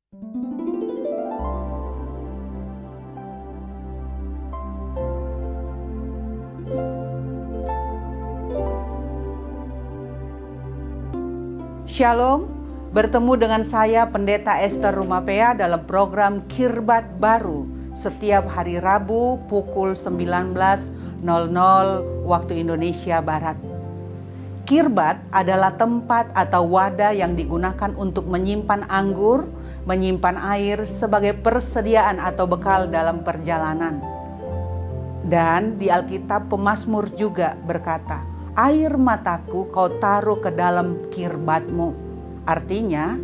Shalom, bertemu dengan saya Pendeta Esther Rumapea dalam program Kirbat Baru setiap hari Rabu pukul 19.00 waktu Indonesia Barat. Kirbat adalah tempat atau wadah yang digunakan untuk menyimpan anggur, menyimpan air sebagai persediaan atau bekal dalam perjalanan. Dan di Alkitab pemazmur juga berkata, air mataku kau taruh ke dalam kirbatmu. Artinya,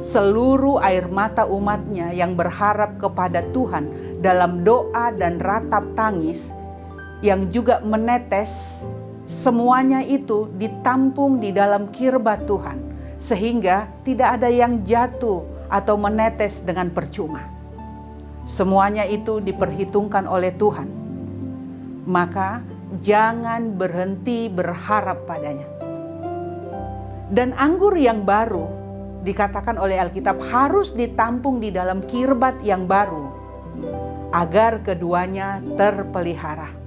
seluruh air mata umatnya yang berharap kepada Tuhan dalam doa dan ratap tangis yang juga menetes, semuanya itu ditampung di dalam kirbat Tuhan, sehingga tidak ada yang jatuh atau menetes dengan percuma. Semuanya itu diperhitungkan oleh Tuhan. Maka jangan berhenti berharap padanya. Dan anggur yang baru dikatakan oleh Alkitab harus ditampung di dalam kirbat yang baru agar keduanya terpelihara.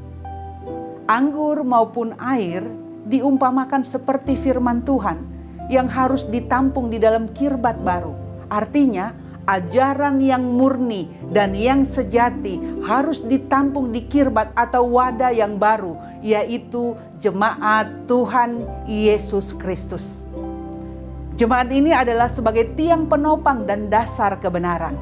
Anggur maupun air diumpamakan seperti firman Tuhan yang harus ditampung di dalam kirbat baru. Artinya ajaran yang murni dan yang sejati harus ditampung di kirbat atau wadah yang baru, yaitu jemaat Tuhan Yesus Kristus. Jemaat ini adalah sebagai tiang penopang dan dasar kebenaran.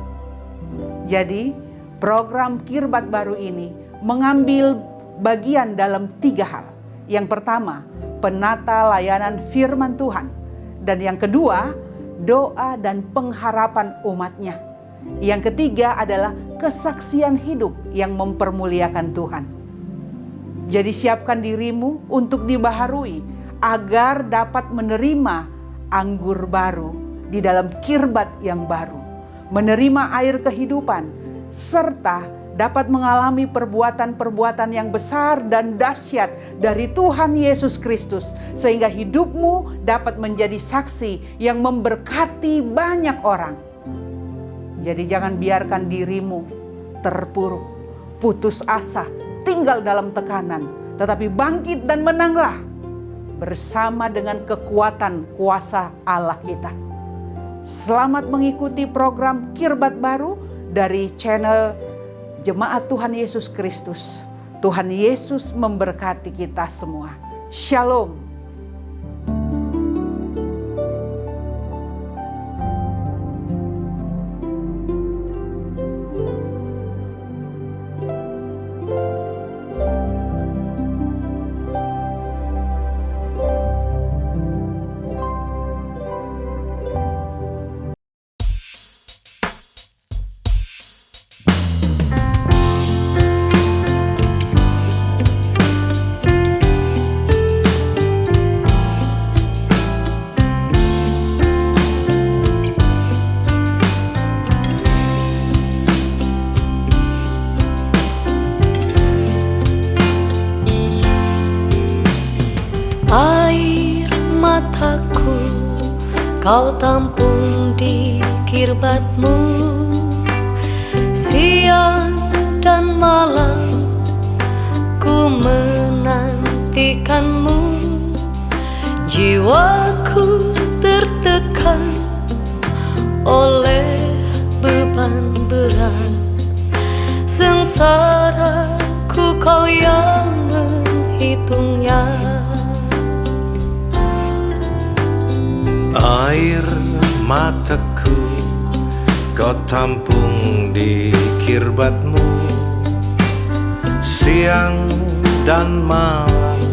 Jadi, program Kirbat Baru ini mengambil bagian dalam 3 hal. Yang pertama, penata layanan firman Tuhan. Dan yang kedua, doa dan pengharapan umatnya. Yang ketiga adalah kesaksian hidup yang mempermuliakan Tuhan. Jadi siapkan dirimu untuk dibaharui agar dapat menerima anggur baru di dalam kirbat yang baru. Menerima air kehidupan serta dapat mengalami perbuatan-perbuatan yang besar dan dahsyat dari Tuhan Yesus Kristus, sehingga hidupmu dapat menjadi saksi yang memberkati banyak orang. Jadi jangan biarkan dirimu terpuruk, putus asa, tinggal dalam tekanan, tetapi bangkit dan menanglah bersama dengan kekuatan kuasa Allah kita. Selamat mengikuti program Kirbat Baru dari channel Jemaat Tuhan Yesus Kristus. Tuhan Yesus memberkati kita semua. Shalom. Mataku kau tampung di kirbatmu, siang dan malam ku menantikanmu. Jiwaku tertekan oleh beban berat, sengsaraku kau yang menghitungnya. Air mataku kau tampung di kirbatmu, siang dan malam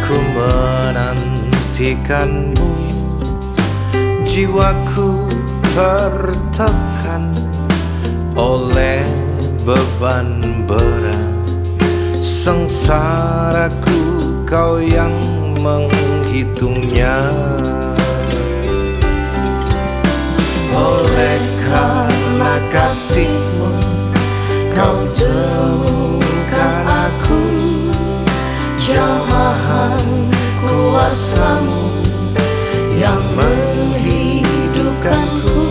ku menantikanmu. Jiwaku tertekan oleh beban berat, sengsaraku kau yang menghitungnya. Oleh karena kasih-Mu kau temukan aku, jamahan kuasa-Mu yang menghidupkanku.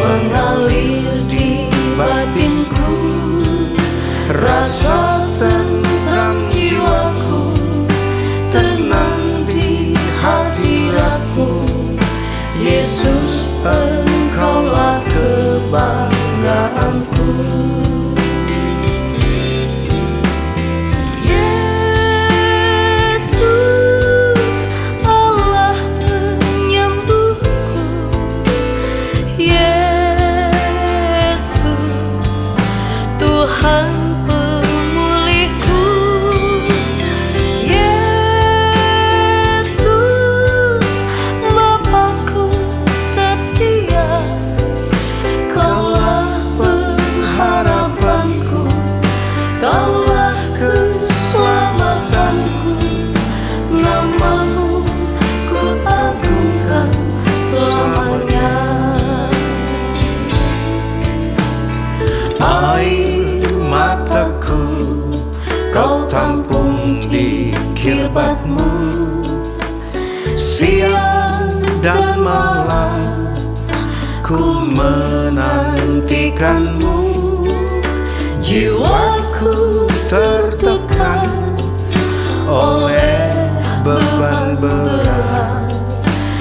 mengalir di batinku, Rasa tentram jiwaku tenang di hadiratmu. Yesus, Engkaulah kebanggaanku. Yesus, Allah penyembuhku. Yesus, Tuhan pemulihku. Yesus, Bapakku setia. Kaulah Harapanku, Kaulah keselamatanku. Namamu ku agungkan selamanya. air mataku kau tampung di kirbatmu. Siang dan malam ku menantikanmu. Jiwaku Tertekan oleh beban berat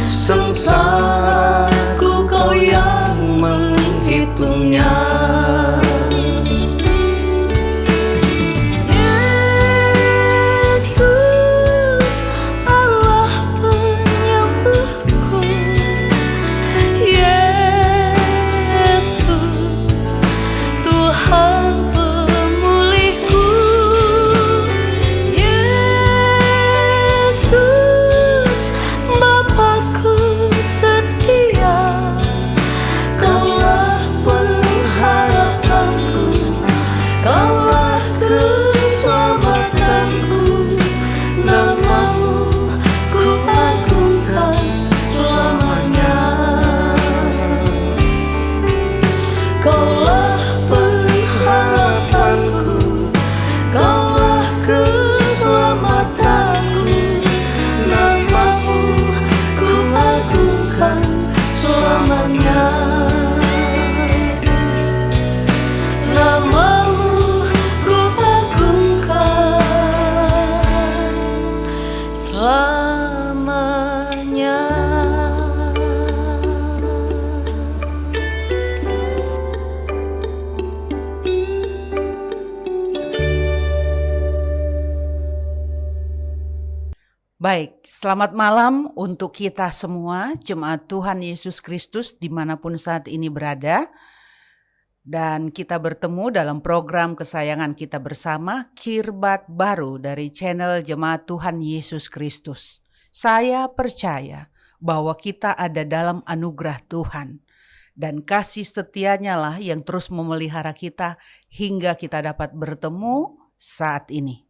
sengsaraku, kau yang menghitungnya. Yesus, Allah penyembuhku. Yesus, Tuhan pemulihku. Yesus, Bapakku setia. Kaulah Pengharapanku, Kaulah keselamatanku. Namamu ku agungkan selamanya. Kaulah pengharapanku. Kaulah keselamatanku. Namamu ku agungkan selamanya. Namamu ku agungkan selamanya. Baik, selamat malam untuk kita semua, jemaat Tuhan Yesus Kristus dimanapun saat ini berada. Dan kita bertemu dalam program kesayangan kita bersama, Kirbat Baru dari channel Jemaat Tuhan Yesus Kristus. Saya percaya bahwa kita ada dalam anugerah Tuhan. Dan kasih setianya lah yang terus memelihara kita hingga kita dapat bertemu saat ini.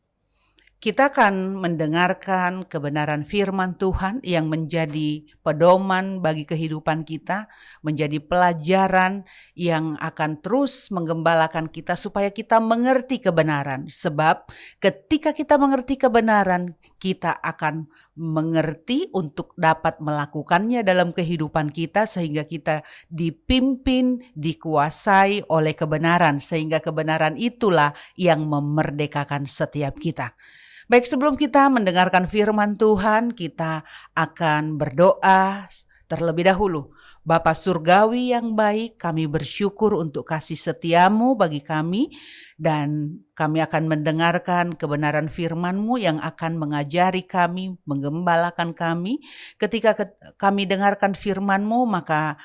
Kita akan mendengarkan kebenaran firman Tuhan yang menjadi pedoman bagi kehidupan kita, menjadi pelajaran yang akan terus menggembalakan kita supaya kita mengerti kebenaran. Sebab ketika kita mengerti kebenaran, kita akan mengerti untuk dapat melakukannya dalam kehidupan kita sehingga kita dipimpin, dikuasai oleh kebenaran. Sehingga kebenaran itulah yang memerdekakan setiap kita. Baik, sebelum kita mendengarkan firman Tuhan, kita akan berdoa terlebih dahulu. Bapa Surgawi yang baik, kami bersyukur untuk kasih setiamu bagi kami, dan kami akan mendengarkan kebenaran firman-Mu yang akan mengajari kami, menggembalakan kami. Ketika kami dengarkan firman-Mu, maka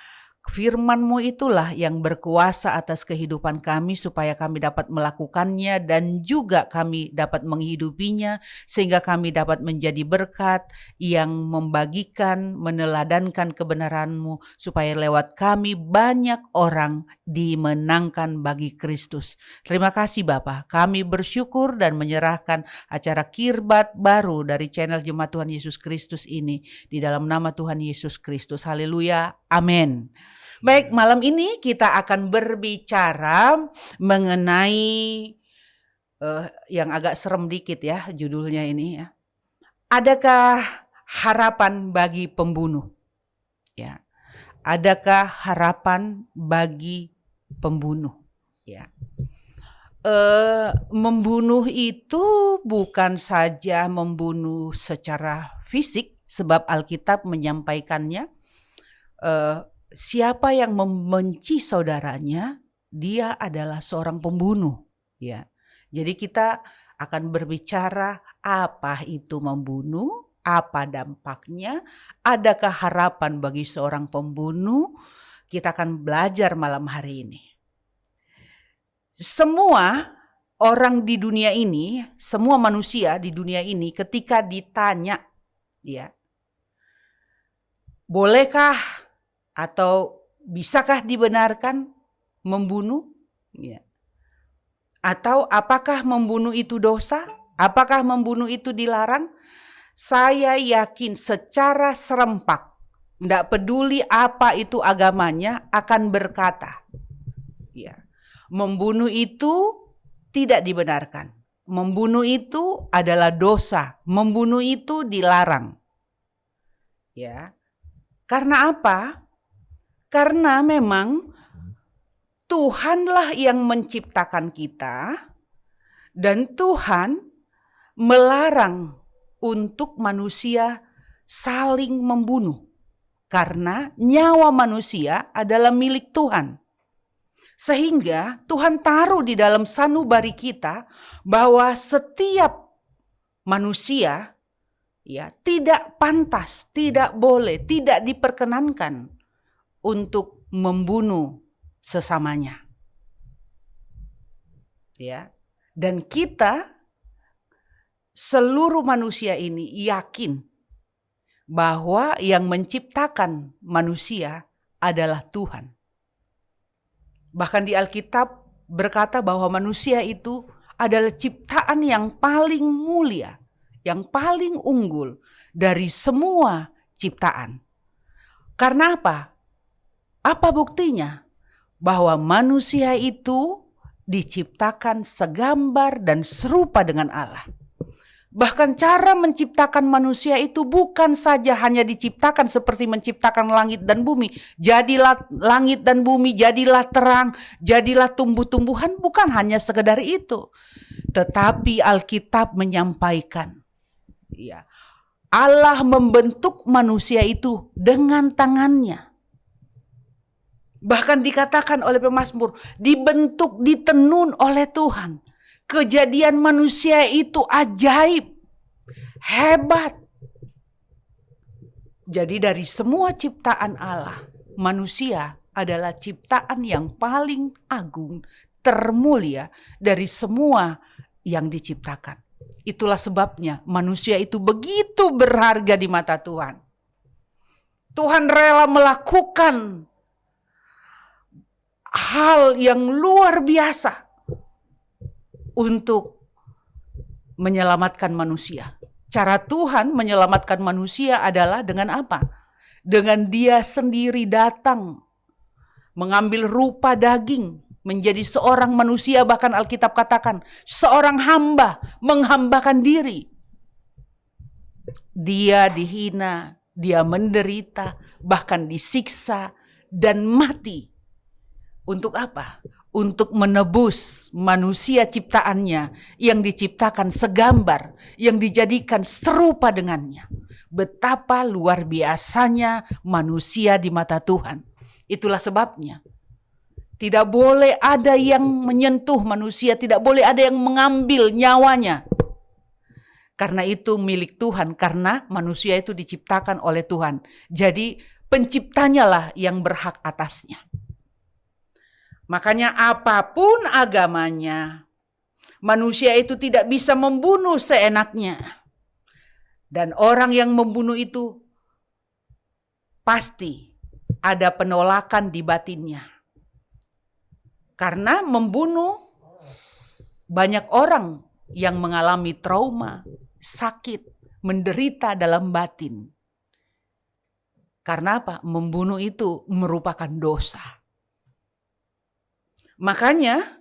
firman-Mu itulah yang berkuasa atas kehidupan kami supaya kami dapat melakukannya dan juga kami dapat menghidupinya sehingga kami dapat menjadi berkat yang membagikan, meneladankan kebenaran-Mu supaya lewat kami banyak orang dimenangkan bagi Kristus. Terima kasih Bapa, kami bersyukur dan menyerahkan acara Kirbat Baru dari channel Jemaat Tuhan Yesus Kristus ini di dalam nama Tuhan Yesus Kristus. Haleluya, amin. Baik, malam ini kita akan berbicara mengenai yang agak serem dikit ya judulnya ini ya. Adakah harapan bagi pembunuh? Ya. Adakah harapan bagi pembunuh? Ya. Membunuh itu bukan saja membunuh secara fisik, sebab Alkitab menyampaikannya, siapa yang membenci saudaranya, dia adalah seorang pembunuh. Ya, jadi kita akan berbicara apa itu membunuh, apa dampaknya, adakah harapan bagi seorang pembunuh. Kita akan belajar malam hari ini. Semua orang di dunia ini, semua manusia di dunia ini ketika ditanya, ya, bolehkah atau bisakah dibenarkan membunuh? Ya. Atau apakah membunuh itu dosa? Apakah membunuh itu dilarang? Saya yakin secara serempak, tidak peduli apa itu agamanya, akan berkata, ya, membunuh itu tidak dibenarkan. Membunuh itu adalah dosa. Membunuh itu dilarang. Ya. Karena apa? Karena memang Tuhanlah yang menciptakan kita, dan Tuhan melarang untuk manusia saling membunuh. Karena nyawa manusia adalah milik Tuhan. Sehingga Tuhan taruh di dalam sanubari kita bahwa setiap manusia, ya, tidak pantas, tidak boleh, tidak diperkenankan untuk membunuh sesamanya. Ya. Dan kita, seluruh manusia ini yakin bahwa yang menciptakan manusia adalah Tuhan. Bahkan di Alkitab berkata bahwa manusia itu adalah ciptaan yang paling mulia, yang paling unggul dari semua ciptaan. Karena apa? Apa buktinya? Bahwa manusia itu diciptakan segambar dan serupa dengan Allah. Bahkan cara menciptakan manusia itu bukan saja hanya diciptakan seperti menciptakan langit dan bumi. Jadilah langit dan bumi, jadilah terang, jadilah tumbuh-tumbuhan, bukan hanya sekedar itu. Tetapi Alkitab menyampaikan, ya, Allah membentuk manusia itu dengan tangannya. Bahkan dikatakan oleh pemazmur, dibentuk, ditenun oleh Tuhan. Kejadian manusia itu ajaib, hebat. Jadi dari semua ciptaan Allah, manusia adalah ciptaan yang paling agung, termulia dari semua yang diciptakan. Itulah sebabnya manusia itu begitu berharga di mata Tuhan. Tuhan rela melakukan hal yang luar biasa untuk menyelamatkan manusia. Cara Tuhan menyelamatkan manusia adalah dengan apa? Dengan Dia sendiri datang, mengambil rupa daging, menjadi seorang manusia, bahkan Alkitab katakan, seorang hamba menghambakan diri. Dia dihina, Dia menderita, bahkan disiksa dan mati. Untuk apa? Untuk menebus manusia ciptaannya yang diciptakan segambar, yang dijadikan serupa dengannya. Betapa luar biasanya manusia di mata Tuhan. Itulah sebabnya tidak boleh ada yang menyentuh manusia, tidak boleh ada yang mengambil nyawanya. Karena itu milik Tuhan, karena manusia itu diciptakan oleh Tuhan. Jadi penciptanya lah yang berhak atasnya. Makanya apapun agamanya, manusia itu tidak bisa membunuh seenaknya. Dan orang yang membunuh itu pasti ada penolakan di batinnya. Karena membunuh, banyak orang yang mengalami trauma, sakit, menderita dalam batin. Karena apa? Membunuh itu merupakan dosa. Makanya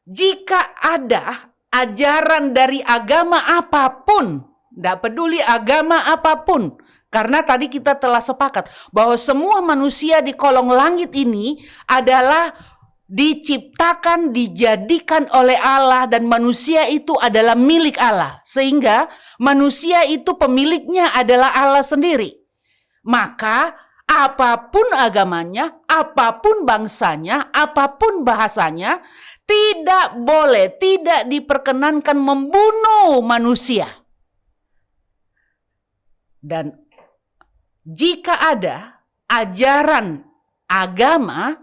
jika ada ajaran dari agama apapun, tidak peduli agama apapun, Karena tadi kita telah sepakat bahwa semua manusia di kolong langit ini adalah diciptakan, dijadikan oleh Allah, dan manusia itu adalah milik Allah. Sehingga manusia itu pemiliknya adalah Allah sendiri. Maka apapun agamanya, apapun bangsanya, apapun bahasanya, tidak boleh, tidak diperkenankan membunuh manusia. Dan jika ada ajaran agama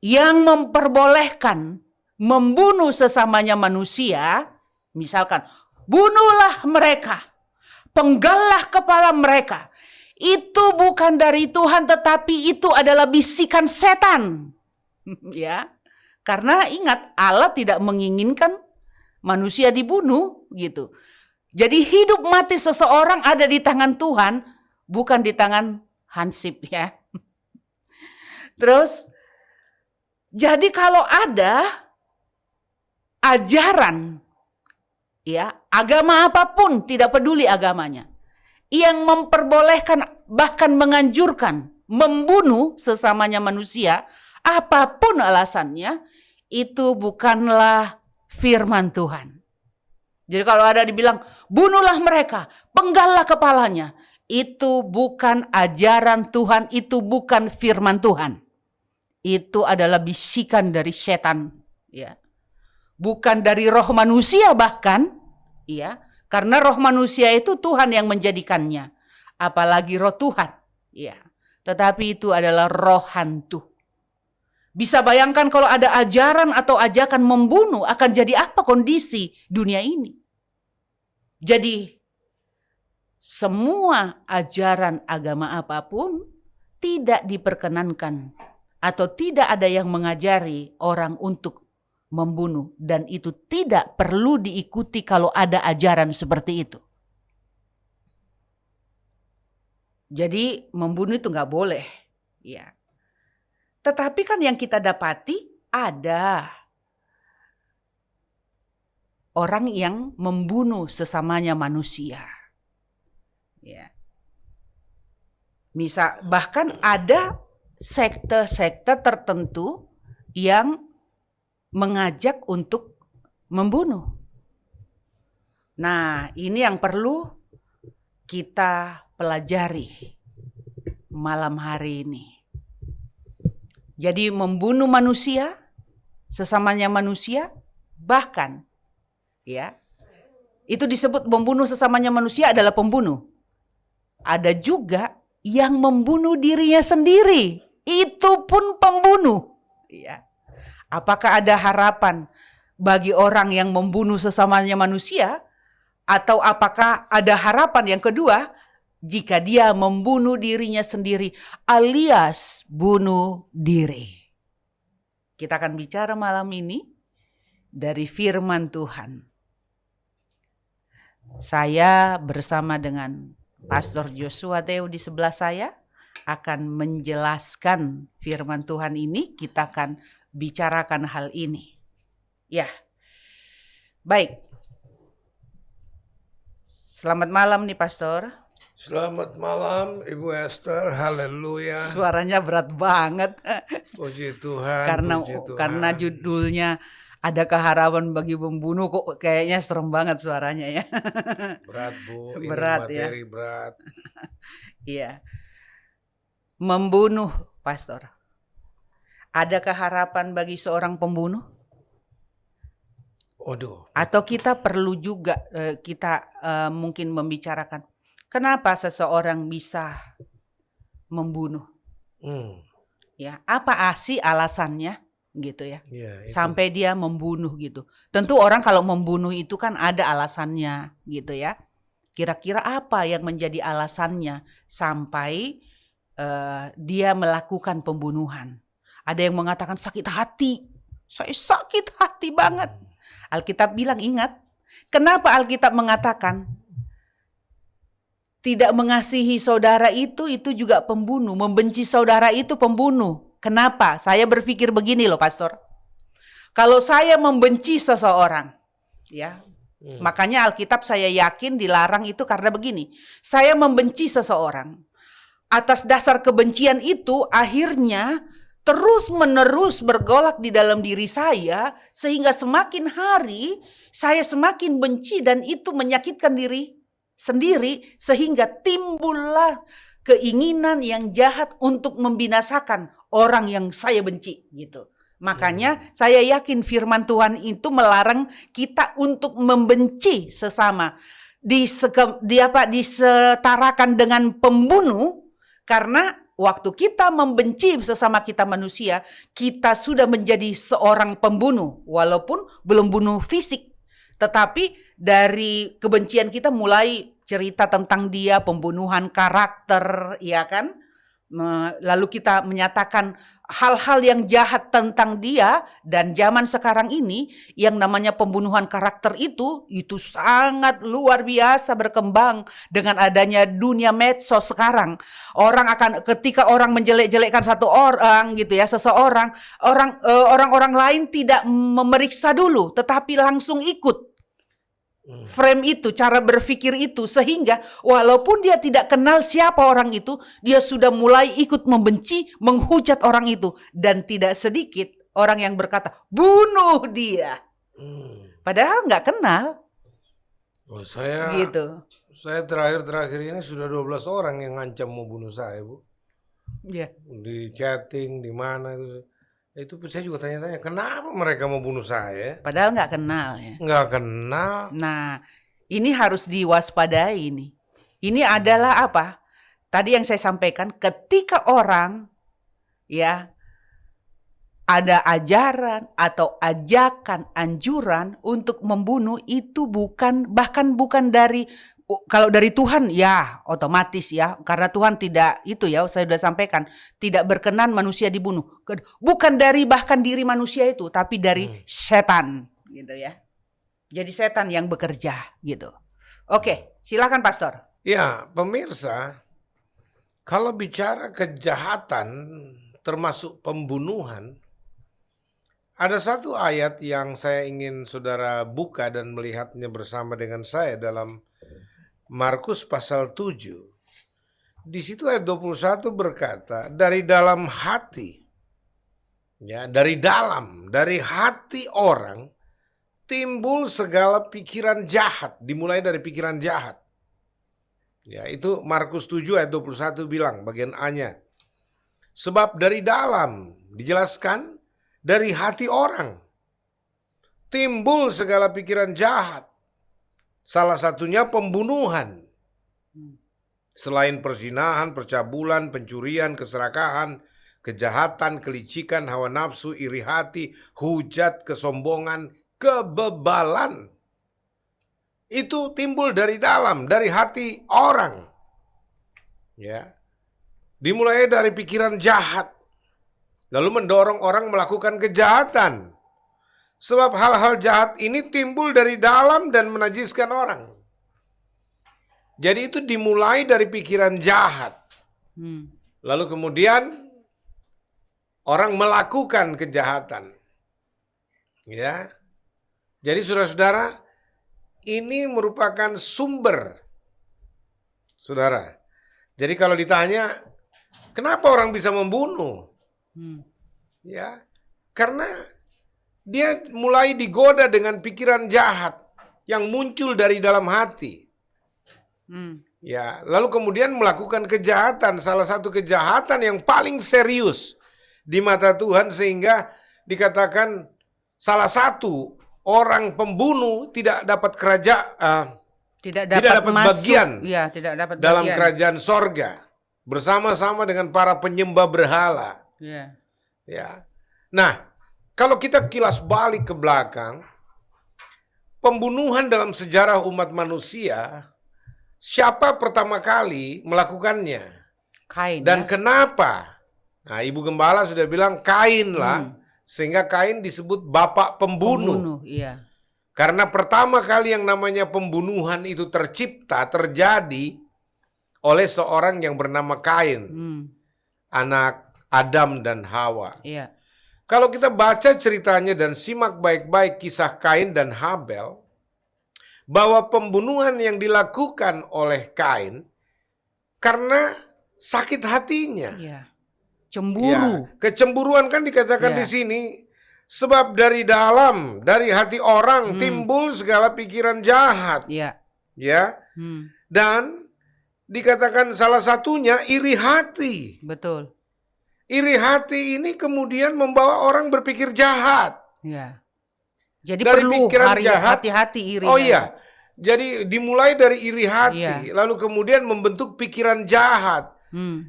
yang memperbolehkan membunuh sesamanya manusia, misalkan bunuhlah mereka, penggallah kepala mereka, itu bukan dari Tuhan, tetapi itu adalah bisikan setan. Ya, karena ingat, Allah tidak menginginkan manusia dibunuh gitu. Jadi hidup mati seseorang ada di tangan Tuhan, bukan di tangan hansip ya. Terus, jadi kalau ada ajaran, ya, agama apapun, tidak peduli agamanya, yang memperbolehkan bahkan menganjurkan membunuh sesamanya manusia, apapun alasannya, itu bukanlah firman Tuhan. Jadi kalau ada dibilang, bunuhlah mereka, penggallah kepalanya, itu bukan ajaran Tuhan, itu bukan firman Tuhan. Itu adalah bisikan dari setan, ya. Bukan dari roh manusia bahkan, ya. Karena roh manusia itu Tuhan yang menjadikannya, apalagi roh Tuhan, ya. Tetapi itu adalah roh hantu. Bisa bayangkan kalau ada ajaran atau ajakan membunuh, akan jadi apa kondisi dunia ini? Jadi semua ajaran agama apapun tidak diperkenankan atau tidak ada yang mengajari orang untuk membunuh, dan itu tidak perlu diikuti kalau ada ajaran seperti itu. Jadi membunuh itu nggak boleh, ya. Tetapi kan yang kita dapati ada orang yang membunuh sesamanya manusia. Ya. Misal bahkan ada sekte-sekte tertentu yang mengajak untuk membunuh. Nah, ini yang perlu kita pelajari malam hari ini. Jadi membunuh manusia, sesamanya manusia, bahkan ya, itu disebut membunuh sesamanya manusia adalah pembunuh. Ada juga yang membunuh dirinya sendiri, itu pun pembunuh. Ya. Apakah ada harapan bagi orang yang membunuh sesamanya manusia? Atau apakah ada harapan yang kedua, jika dia membunuh dirinya sendiri alias bunuh diri? Kita akan bicara malam ini dari firman Tuhan. Saya bersama dengan Pastor Joshua Teo di sebelah saya akan menjelaskan firman Tuhan ini. Kita akan bicarakan hal ini. Ya, baik. Selamat malam nih Pastor. Selamat malam Ibu Esther, haleluya. Suaranya berat banget. Puji Tuhan, puji Tuhan. Karena judulnya Adakah harapan bagi pembunuh, kok kayaknya serem banget suaranya ya. Berat Bu, ini Berat, materi berat. Iya. Membunuh, Pastor. Adakah harapan bagi seorang pembunuh? Waduh. Atau kita perlu juga mungkin membicarakan kenapa seseorang bisa membunuh? Ya, apa sih alasannya? Gitu ya, sampai dia membunuh gitu. Tentu orang kalau membunuh itu kan ada alasannya gitu ya. Kira-kira apa yang menjadi alasannya sampai dia melakukan pembunuhan? Ada yang mengatakan sakit hati. Saya sakit hati banget. Alkitab bilang, ingat, kenapa Alkitab mengatakan tidak mengasihi saudara itu juga pembunuh, membenci saudara itu pembunuh. Kenapa? Saya berpikir begini loh, Pastor. Kalau saya membenci seseorang, ya, Makanya Alkitab saya yakin dilarang itu karena begini. Saya membenci seseorang. Atas dasar kebencian itu akhirnya terus-menerus bergolak di dalam diri saya. Sehingga semakin hari saya semakin benci dan itu menyakitkan diri sendiri. Sehingga timbullah keinginan yang jahat untuk membinasakan orang yang saya benci gitu. Makanya saya yakin firman Tuhan itu melarang kita untuk membenci sesama. Disetarakan dengan pembunuh karena waktu kita membenci sesama kita manusia, kita sudah menjadi seorang pembunuh walaupun belum bunuh fisik. Tetapi dari kebencian kita mulai cerita tentang dia, pembunuhan karakter, ya kan? Lalu kita menyatakan hal-hal yang jahat tentang dia. Dan zaman sekarang ini yang namanya pembunuhan karakter itu sangat luar biasa berkembang dengan adanya dunia medsos sekarang. Ketika orang menjelek-jelekkan satu orang gitu ya, seseorang, orang-orang lain tidak memeriksa dulu tetapi langsung ikut frame itu, cara berpikir itu, sehingga walaupun dia tidak kenal siapa orang itu, dia sudah mulai ikut membenci, menghujat orang itu. Dan tidak sedikit orang yang berkata, bunuh dia. Padahal nggak kenal. Gitu. Saya terakhir ini sudah 12 orang yang ngancam mau bunuh saya, Bu. Iya. Di chatting, di mana itu. Itu saya juga tanya-tanya, kenapa mereka mau bunuh saya? Padahal nggak kenal ya. Nggak kenal. Nah, ini harus diwaspadai nih. Ini adalah apa? Tadi yang saya sampaikan, ketika orang ya ada ajaran atau ajakan, anjuran untuk membunuh itu bahkan bukan dari, kalau dari Tuhan ya otomatis ya, karena Tuhan tidak itu ya, saya sudah sampaikan, tidak berkenan manusia dibunuh. Bukan dari bahkan diri manusia itu, tapi dari setan gitu ya. Jadi setan yang bekerja gitu. Oke, silakan Pastor. Ya, pemirsa, kalau bicara kejahatan termasuk pembunuhan, ada satu ayat yang saya ingin saudara buka dan melihatnya bersama dengan saya dalam Markus pasal 7. Di situ ayat 21 berkata, dari dalam hati, ya, dari hati orang timbul segala pikiran jahat, dimulai dari pikiran jahat. Ya, itu Markus 7 ayat 21 bilang bagian A-nya. Sebab dari dalam, dijelaskan, dari hati orang timbul segala pikiran jahat. Salah satunya pembunuhan. Selain perzinahan, percabulan, pencurian, keserakahan, kejahatan, kelicikan, hawa nafsu, iri hati, hujat, kesombongan, kebebalan. Itu timbul dari dalam, dari hati orang. Ya. Dimulai dari pikiran jahat. Lalu mendorong orang melakukan kejahatan. Sebab hal-hal jahat ini timbul dari dalam dan menajiskan orang. Jadi itu dimulai dari pikiran jahat. Lalu kemudian orang melakukan kejahatan. Ya. Jadi saudara-saudara, ini merupakan sumber. Saudara. Jadi kalau ditanya, kenapa orang bisa membunuh? Ya. Karena dia mulai digoda dengan pikiran jahat yang muncul dari dalam hati. Ya, lalu kemudian melakukan kejahatan, salah satu kejahatan yang paling serius di mata Tuhan sehingga dikatakan salah satu orang pembunuh tidak dapat tidak dapat bagian dalam kerajaan sorga bersama-sama dengan para penyembah berhala. Ya. Nah, kalau kita kilas balik ke belakang, pembunuhan dalam sejarah umat manusia, siapa pertama kali melakukannya? Kain. Dan kenapa? Nah, Ibu Gembala sudah bilang Kain lah, sehingga Kain disebut bapak pembunuh. Iya. Karena pertama kali yang namanya pembunuhan itu terjadi oleh seorang yang bernama Kain, anak Adam dan Hawa. Iya. Kalau kita baca ceritanya dan simak baik-baik kisah Kain dan Habel, bahwa pembunuhan yang dilakukan oleh Kain karena sakit hatinya. Iya. Cemburu. Ya, kecemburuan kan dikatakan di sini, sebab dari dalam, dari hati orang timbul segala pikiran jahat. Iya. Ya. Dan dikatakan salah satunya iri hati. Betul. Iri hati ini kemudian membawa orang berpikir jahat. Iya. Jadi Dari perlu pikiran jahat, hati-hati iri. Oh iya. Jadi dimulai dari iri hati, lalu kemudian membentuk pikiran jahat.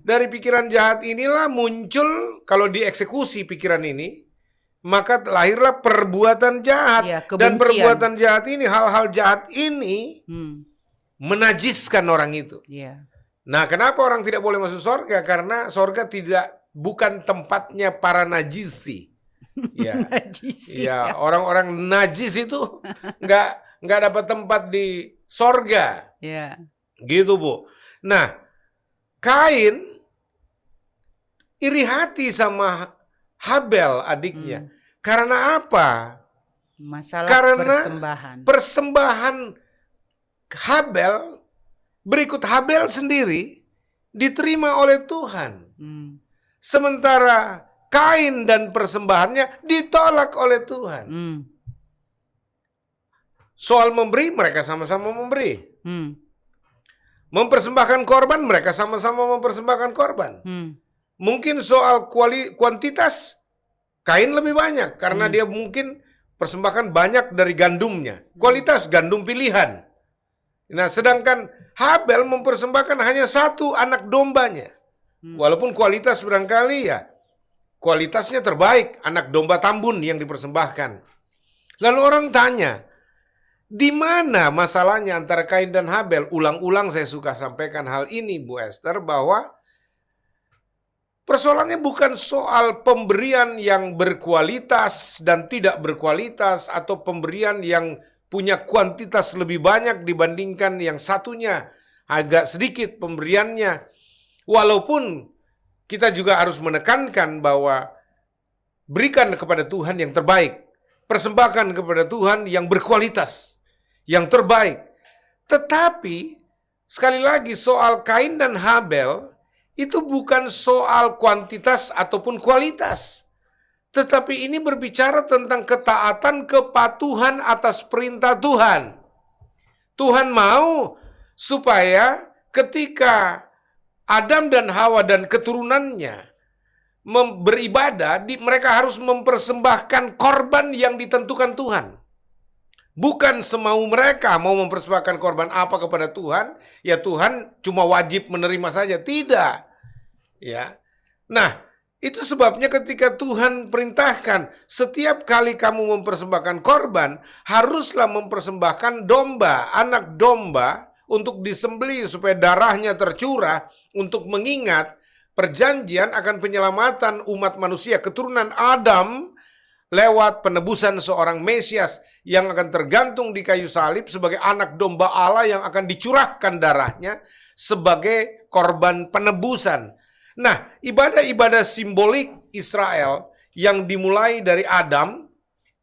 Dari pikiran jahat inilah muncul, kalau dieksekusi pikiran ini, maka lahirlah perbuatan jahat. Iya, dan kebencian. perbuatan jahat ini, hal-hal jahat ini menajiskan orang itu. Iya. Nah, kenapa orang tidak boleh masuk surga? Karena surga bukan tempatnya para najisi. Ya, Najis, ya, orang-orang najis itu nggak dapat tempat di sorga, ya. Gitu Bu. Nah, Kain iri hati sama Habel adiknya. Karena apa? Masalah Karena persembahan Habel berikut Habel sendiri diterima oleh Tuhan. Sementara Kain dan persembahannya ditolak oleh Tuhan. Soal memberi, mereka sama-sama memberi. Mempersembahkan korban, mereka sama-sama mempersembahkan korban. Mungkin soal kuantitas, Kain lebih banyak. Karena dia mungkin persembahkan banyak dari gandumnya. Kualitas gandum pilihan. Nah, sedangkan Habel mempersembahkan hanya satu anak dombanya. Walaupun kualitas barangkali ya, kualitasnya terbaik, anak domba tambun yang dipersembahkan. Lalu orang tanya, di mana masalahnya antara Kain dan Habel? Ulang-ulang saya suka sampaikan hal ini, Bu Esther, bahwa persoalannya bukan soal pemberian yang berkualitas dan tidak berkualitas, atau pemberian yang punya kuantitas lebih banyak dibandingkan yang satunya agak sedikit pemberiannya. Walaupun kita juga harus menekankan bahwa berikan kepada Tuhan yang terbaik, persembahkan kepada Tuhan yang berkualitas, yang terbaik. Tetapi sekali lagi soal Kain dan Habel itu bukan soal kuantitas ataupun kualitas. Tetapi ini berbicara tentang ketaatan, kepatuhan atas perintah Tuhan. Tuhan mau supaya ketika Adam dan Hawa dan keturunannya beribadah, mereka harus mempersembahkan korban yang ditentukan Tuhan. Bukan semau mereka mau mempersembahkan korban apa kepada Tuhan, ya Tuhan cuma wajib menerima saja, tidak. Ya. Nah, itu sebabnya ketika Tuhan perintahkan setiap kali kamu mempersembahkan korban, haruslah mempersembahkan domba, anak domba untuk disembelih supaya darahnya tercurah untuk mengingat perjanjian akan penyelamatan umat manusia keturunan Adam lewat penebusan seorang Mesias yang akan tergantung di kayu salib sebagai anak domba Allah yang akan dicurahkan darahnya sebagai korban penebusan. Nah, ibadah-ibadah simbolik Israel yang dimulai dari Adam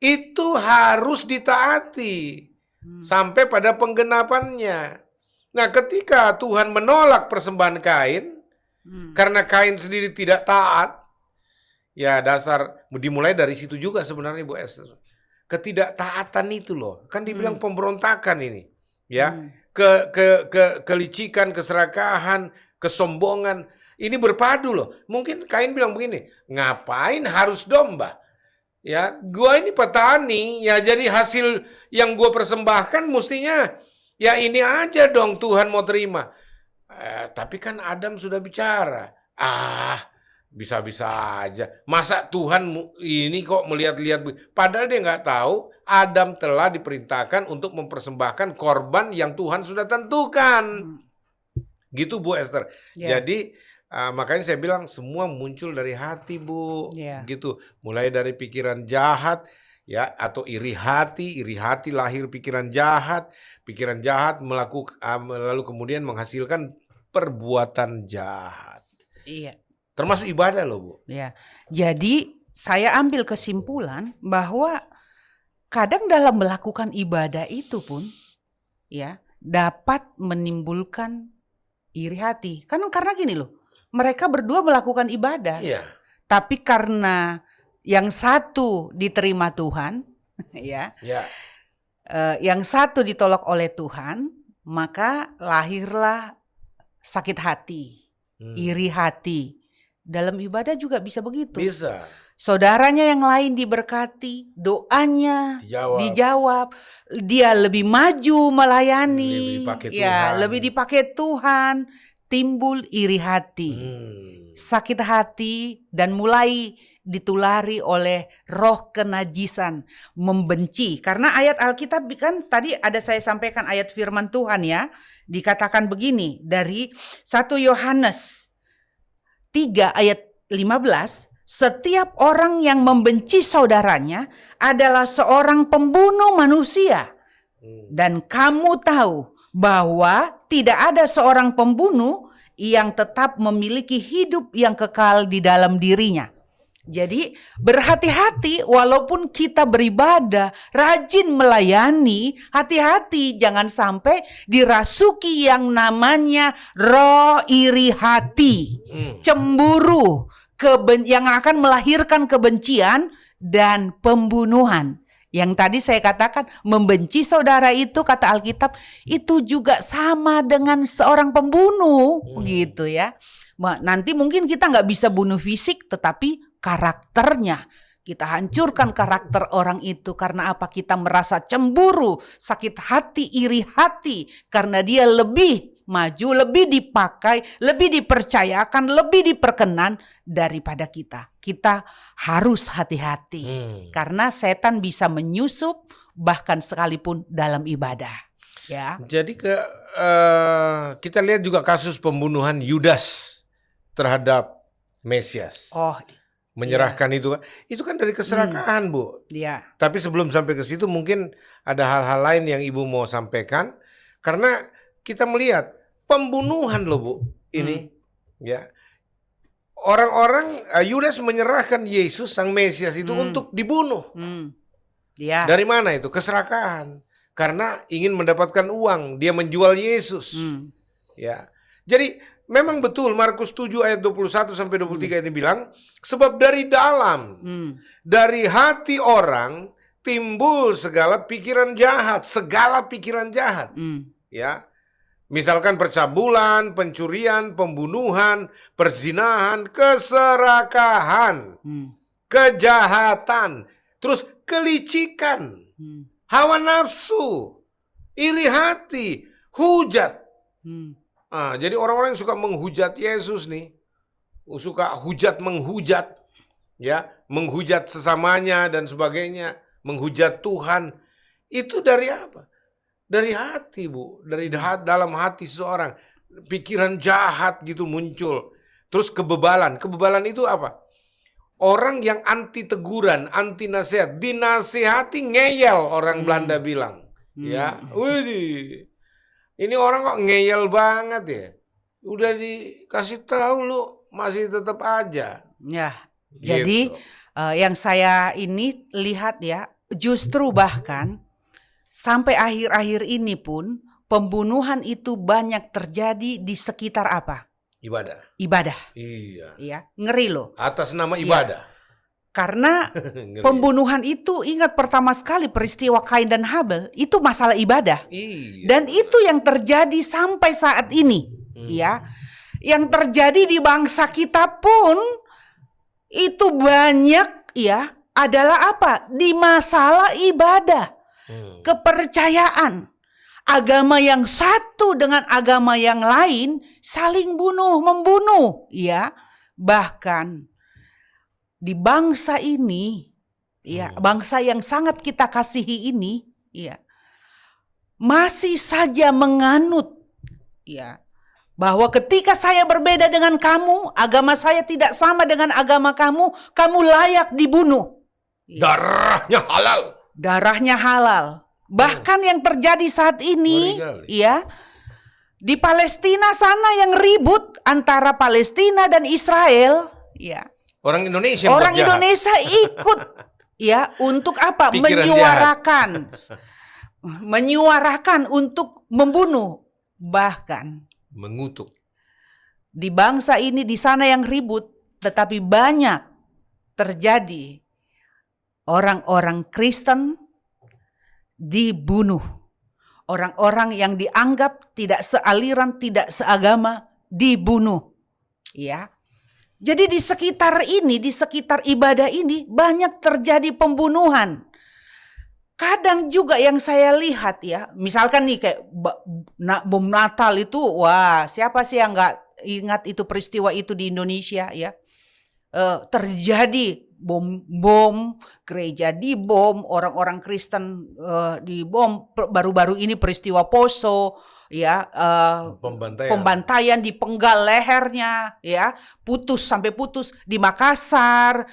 itu harus ditaati sampai pada penggenapannya. Nah, ketika Tuhan menolak persembahan Kain, karena Kain sendiri tidak taat, ya dasar dimulai dari situ juga sebenarnya Bu Esther. Ketidaktaatan itu loh, kan dibilang pemberontakan ini, ya, kelicikan, keserakahan, kesombongan, ini berpadu loh. Mungkin Kain bilang begini, ngapain harus domba? Ya, gua ini petani, ya jadi hasil yang gua persembahkan mestinya ya ini aja dong Tuhan mau terima. Tapi kan Adam sudah bicara. Bisa-bisa aja. Masa Tuhan ini kok melihat-lihat. Padahal dia nggak tahu Adam telah diperintahkan untuk mempersembahkan korban yang Tuhan sudah tentukan. Gitu Bu Esther. Jadi makanya saya bilang semua muncul dari hati Bu. Gitu. Mulai dari pikiran jahat. Ya, atau iri hati lahir pikiran jahat lalu kemudian menghasilkan perbuatan jahat. Iya. Termasuk ibadah loh Bu. Ya. Jadi saya ambil kesimpulan bahwa kadang dalam melakukan ibadah itu pun ya dapat menimbulkan iri hati. Karena gini loh, mereka berdua melakukan ibadah, Iya. tapi karena yang satu diterima Tuhan, ya, Ya. yang satu ditolak oleh Tuhan, maka lahirlah sakit hati, iri hati. Dalam ibadah juga bisa begitu. Bisa. Saudaranya yang lain diberkati, doanya dijawab, dia lebih maju melayani, Lebih dipakai ya, Tuhan. lebih dipakai Tuhan, timbul iri hati, sakit hati, dan mulai ditulari oleh roh kenajisan, membenci. Karena ayat Alkitab kan tadi ada saya sampaikan ayat firman Tuhan ya, dikatakan begini dari 1 Yohanes 3 ayat 15, setiap orang yang membenci saudaranya adalah seorang pembunuh manusia. Dan kamu tahu bahwa tidak ada seorang pembunuh yang tetap memiliki hidup yang kekal di dalam dirinya. Jadi berhati-hati walaupun kita beribadah, rajin melayani, hati-hati jangan sampai dirasuki yang namanya roh iri hati, cemburu, yang akan melahirkan kebencian dan pembunuhan. Yang tadi saya katakan membenci saudara itu, kata Alkitab, itu juga sama dengan seorang pembunuh, begitu ya. Nanti mungkin kita nggak bisa bunuh fisik, tetapi karakternya kita hancurkan karakter orang itu. Karena apa? Kita merasa cemburu, sakit hati, iri hati, karena dia lebih maju, lebih dipakai, lebih dipercayakan, lebih diperkenan daripada kita. Kita harus hati-hati karena setan bisa menyusup bahkan sekalipun dalam ibadah. Ya. Jadi kita lihat juga kasus pembunuhan Yudas terhadap Mesias. Oh, menyerahkan itu kan dari keserakahan, Bu. Iya. Tapi sebelum sampai ke situ mungkin ada hal-hal lain yang Ibu mau sampaikan, karena kita melihat pembunuhan loh, Bu. Ini ya. Orang-orang Yudas menyerahkan Yesus sang Mesias itu untuk dibunuh. Ya. Dari mana itu? Keserakahan. Karena ingin mendapatkan uang, dia menjual Yesus. Ya. Jadi memang betul Markus 7 ayat 21 sampai 23 ini bilang, sebab dari dalam, dari hati orang timbul segala pikiran jahat, ya. Misalkan percabulan, pencurian, pembunuhan, perzinahan, keserakahan, kejahatan, terus kelicikan, hawa nafsu, iri hati, hujat. Jadi orang-orang yang suka menghujat Yesus nih, suka menghujat, ya, menghujat sesamanya dan sebagainya, menghujat Tuhan, itu dari apa? Dari hati, Bu, dari dalam hati seseorang, pikiran jahat gitu muncul, terus kebebalan itu apa? Orang yang anti teguran, anti nasihat, dinasihati ngeyel, orang Belanda bilang, ya, wih. Ini orang kok ngeyel banget ya. Udah dikasih tahu lu masih tetap aja. Ya. Gitu. Jadi yang saya ini lihat ya, justru bahkan sampai akhir-akhir ini pun pembunuhan itu banyak terjadi di sekitar apa? Ibadah. Iya. Ya, ngeri loh. Atas nama ibadah. Karena pembunuhan itu, ingat pertama sekali peristiwa Kain dan Habel itu masalah ibadah. Iya. Dan itu yang terjadi sampai saat ini, ya. Yang terjadi di bangsa kita pun itu banyak ya, adalah apa? Di masalah ibadah. Kepercayaan. Agama yang satu dengan agama yang lain saling membunuh, ya. Bahkan di bangsa ini, ya, bangsa yang sangat kita kasihi ini, ya, masih saja menganut, ya, bahwa ketika saya berbeda dengan kamu, agama saya tidak sama dengan agama kamu, kamu layak dibunuh. Darahnya halal. Bahkan yang terjadi saat ini, ya, di Palestina sana yang ribut antara Palestina dan Israel, ya. Orang Indonesia ikut ya untuk apa? Menyuarakan menyuarakan untuk membunuh, bahkan Mengutuk. di bangsa ini di sana yang ribut, tetapi banyak terjadi orang-orang Kristen dibunuh. Orang-orang yang dianggap tidak sealiran, tidak seagama dibunuh. Ya. Jadi di sekitar ini, di sekitar ibadah ini banyak terjadi pembunuhan. Kadang juga yang saya lihat ya, misalkan nih kayak bom Natal itu, wah siapa sih yang nggak ingat itu peristiwa itu di Indonesia ya. Terjadi bom, gereja dibom, orang-orang Kristen dibom. Baru-baru ini peristiwa Poso ya, pembantaian dipenggal lehernya ya, sampai putus di Makassar,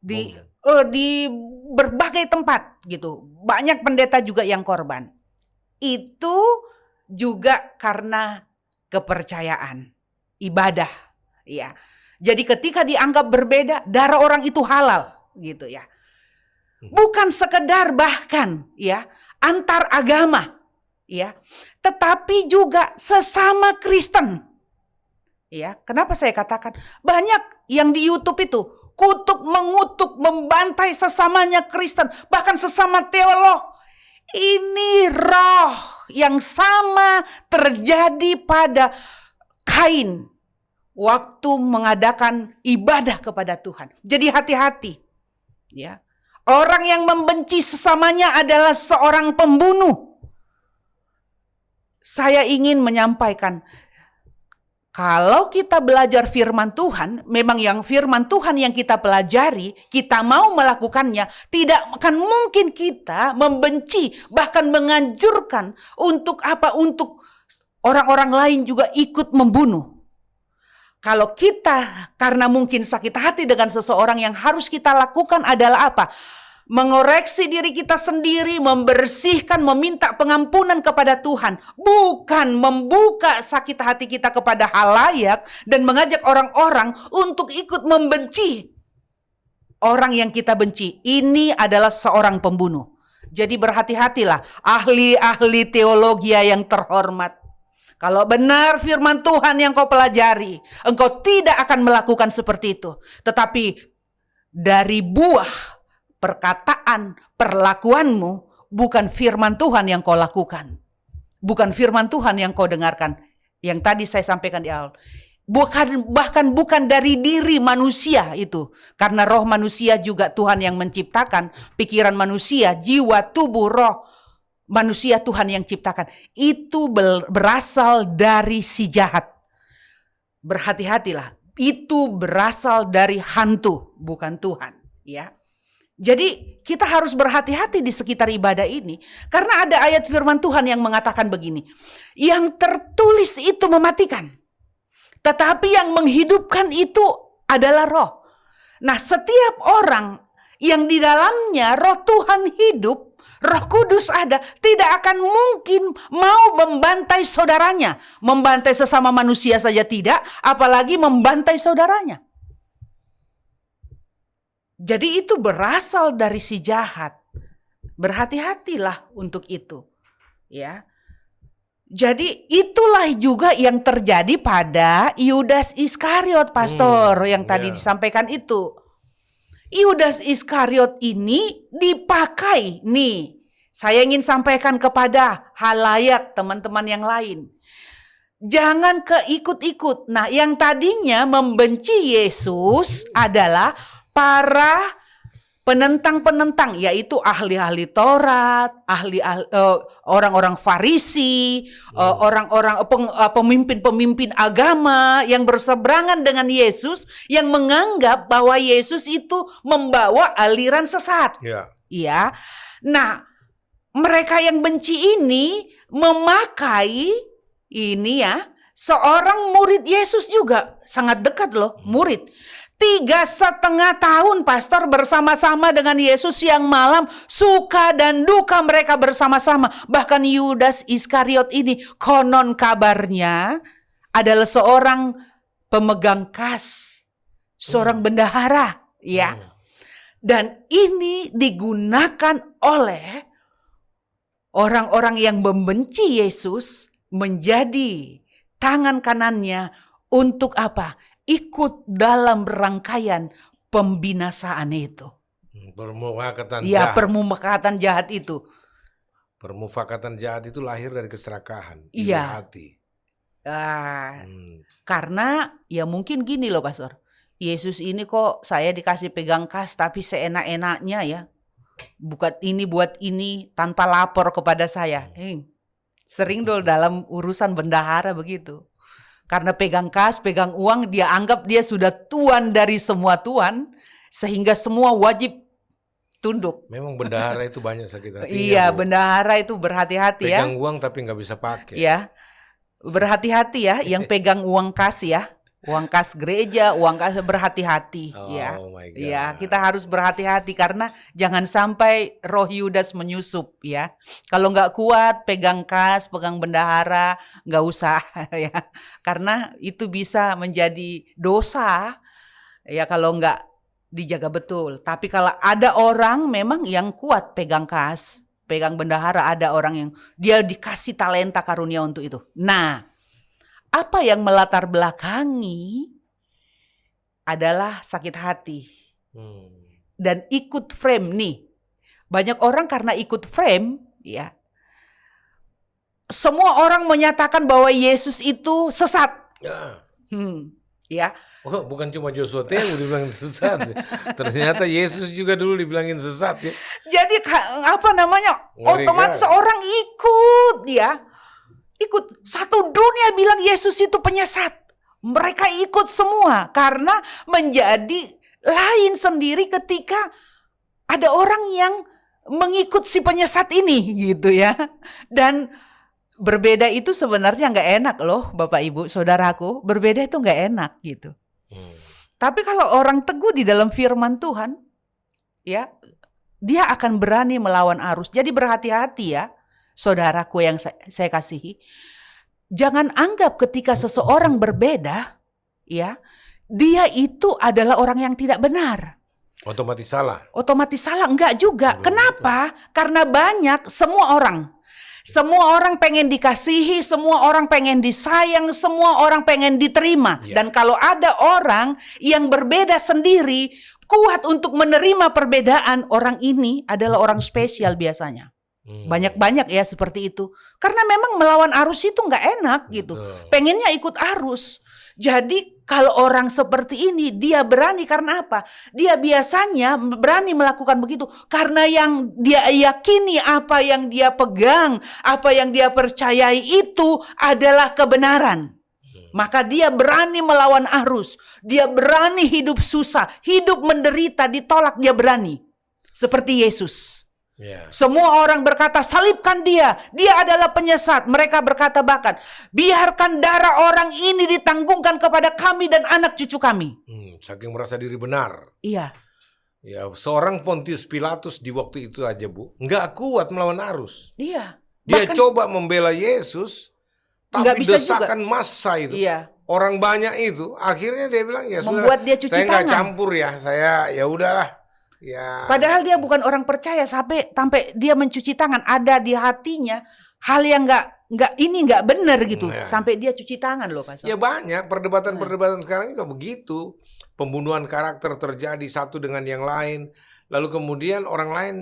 di berbagai tempat gitu. Banyak pendeta juga yang korban. Itu juga karena kepercayaan, ibadah ya. Jadi ketika dianggap berbeda, darah orang itu halal gitu ya. Bukan sekedar bahkan ya antar agama ya, tetapi juga sesama Kristen. Ya, kenapa saya katakan banyak yang di YouTube itu mengutuk, membantai sesamanya Kristen, bahkan sesama teolog. Ini roh yang sama terjadi pada Kain waktu mengadakan ibadah kepada Tuhan. Jadi hati-hati. Ya. Orang yang membenci sesamanya adalah seorang pembunuh. Saya ingin menyampaikan, kalau kita belajar firman Tuhan, memang yang firman Tuhan yang kita pelajari, kita mau melakukannya, tidak akan mungkin kita membenci, bahkan menganjurkan untuk apa? Untuk orang-orang lain juga ikut membunuh. Kalau kita karena mungkin sakit hati dengan seseorang, yang harus kita lakukan adalah apa? Mengoreksi diri kita sendiri, membersihkan, meminta pengampunan kepada Tuhan. Bukan membuka sakit hati kita kepada halayak dan mengajak orang-orang untuk ikut membenci orang yang kita benci. Ini adalah seorang pembunuh. Jadi berhati-hatilah ahli-ahli teologi yang terhormat. Kalau benar firman Tuhan yang kau pelajari, engkau tidak akan melakukan seperti itu. Tetapi dari buah perkataan, perlakuanmu, bukan firman Tuhan yang kau lakukan. Bukan firman Tuhan yang kau dengarkan. Yang tadi saya sampaikan di awal. Bahkan bukan dari diri manusia itu. Karena roh manusia juga Tuhan yang menciptakan. Pikiran manusia, jiwa, tubuh, roh manusia Tuhan yang ciptakan. Itu berasal dari si jahat. Berhati-hatilah. Itu berasal dari hantu, bukan Tuhan. Ya. Jadi kita harus berhati-hati di sekitar ibadah ini. Karena ada ayat firman Tuhan yang mengatakan begini. Yang tertulis itu mematikan. Tetapi yang menghidupkan itu adalah roh. Nah, setiap orang yang di dalamnya roh Tuhan hidup, Roh Kudus ada, tidak akan mungkin mau membantai saudaranya. Membantai sesama manusia saja tidak, apalagi membantai saudaranya. Jadi itu berasal dari si jahat. Berhati-hatilah untuk itu. Ya. Jadi itulah juga yang terjadi pada Yudas Iskariot, pastor, yang tadi disampaikan itu. Yudas Iskariot ini dipakai nih. Saya ingin sampaikan kepada halayak teman-teman yang lain. Jangan keikut-ikut. Nah, yang tadinya membenci Yesus adalah para penentang-penentang, yaitu ahli-ahli Taurat, orang-orang Farisi, orang-orang pemimpin-pemimpin agama yang berseberangan dengan Yesus, yang menganggap bahwa Yesus itu membawa aliran sesat. Ya. Nah, mereka yang benci ini memakai ini ya, seorang murid Yesus juga, sangat dekat loh, murid. 3,5 tahun pastor bersama-sama dengan Yesus, siang malam suka dan duka mereka bersama-sama. Bahkan Yudas Iskariot ini konon kabarnya adalah seorang pemegang kas, seorang bendahara, ya. Dan ini digunakan oleh orang-orang yang membenci Yesus menjadi tangan kanannya untuk apa? Ikut dalam rangkaian pembinasaan itu. Permufakatan Ya, jahat. permufakatan jahat itu. Permufakatan jahat itu lahir dari keserakahan, iri Iya. hati. Ah, Hmm. karena ya mungkin gini loh Pastor. Yesus ini kok saya dikasih pegang kas tapi seenak-enaknya ya. Buat ini tanpa lapor kepada saya. Sering dong dalam urusan bendahara begitu. Karena pegang kas, pegang uang, dia anggap dia sudah tuan dari semua tuan. Sehingga semua wajib tunduk. Memang bendahara itu banyak sakit hatinya. Iya, Bu. bendahara itu berhati-hati ya. Pegang uang tapi nggak bisa pakai. Ya, berhati-hati ya. Yang pegang uang kas ya. Uang kas gereja, uang kas berhati-hati ya. Oh my God. Ya, kita harus berhati-hati karena jangan sampai roh Yudas menyusup ya. Kalau nggak kuat pegang kas, pegang bendahara, nggak usah ya. Karena itu bisa menjadi dosa ya kalau nggak dijaga betul. Tapi kalau ada orang memang yang kuat pegang kas, pegang bendahara, ada orang yang dia dikasih talenta karunia untuk itu. Nah, apa yang melatar belakangi adalah sakit hati dan ikut frame nih. Banyak orang karena ikut frame ya. Semua orang menyatakan bahwa Yesus itu sesat. Ya. Oh, bukan cuma Joshua Temu dibilangin sesat. Ternyata Yesus juga dulu dibilangin sesat ya. Jadi Ngeri otomatis kan? orang ikut ya. Ikut. Satu dunia bilang Yesus itu penyesat. Mereka ikut semua karena menjadi lain sendiri ketika ada orang yang mengikut si penyesat ini gitu ya. Dan berbeda itu sebenarnya nggak enak loh Bapak Ibu Saudaraku. Berbeda itu nggak enak gitu. Tapi kalau orang teguh di dalam firman Tuhan ya, dia akan berani melawan arus. Jadi berhati-hati ya saudaraku yang saya kasihi. Jangan anggap ketika seseorang berbeda ya, dia itu adalah orang yang tidak benar. Otomatis salah. Otomatis salah, enggak juga. Kenapa? Karena banyak semua orang pengen dikasihi, semua orang pengen disayang, semua orang pengen diterima. Ya. Dan kalau ada orang yang berbeda sendiri, kuat untuk menerima perbedaan, orang ini adalah orang spesial biasanya. Banyak-banyak ya seperti itu. Karena memang melawan arus itu nggak enak gitu. Betul. Pengennya ikut arus. Jadi kalau orang seperti ini dia berani karena apa? Dia biasanya berani melakukan begitu karena yang dia yakini, apa yang dia pegang, apa yang dia percayai itu adalah kebenaran. Maka dia berani melawan arus. Dia berani hidup susah, hidup menderita, ditolak, dia berani. Seperti Yesus. Ya. Semua orang berkata salibkan dia adalah penyesat. Mereka berkata bahkan biarkan darah orang ini ditanggungkan kepada kami dan anak cucu kami. Saking merasa diri benar. Iya. Ya, seorang Pontius Pilatus di waktu itu aja Bu, nggak kuat melawan arus. Iya. Dia Bahkan- coba membela Yesus, Nggak tapi bisa desakan massa itu. Iya. Orang banyak itu, akhirnya dia bilang ya sudah. Membuat dia cuci saya nggak tangan. campur ya, saya ya udahlah. Ya. Padahal dia bukan orang percaya sampai dia mencuci tangan, ada di hatinya hal yang nggak benar gitu. Ya. Sampai dia cuci tangan loh Pastor. Ya banyak perdebatan-perdebatan sekarang juga begitu. Pembunuhan karakter terjadi satu dengan yang lain. Lalu kemudian orang lain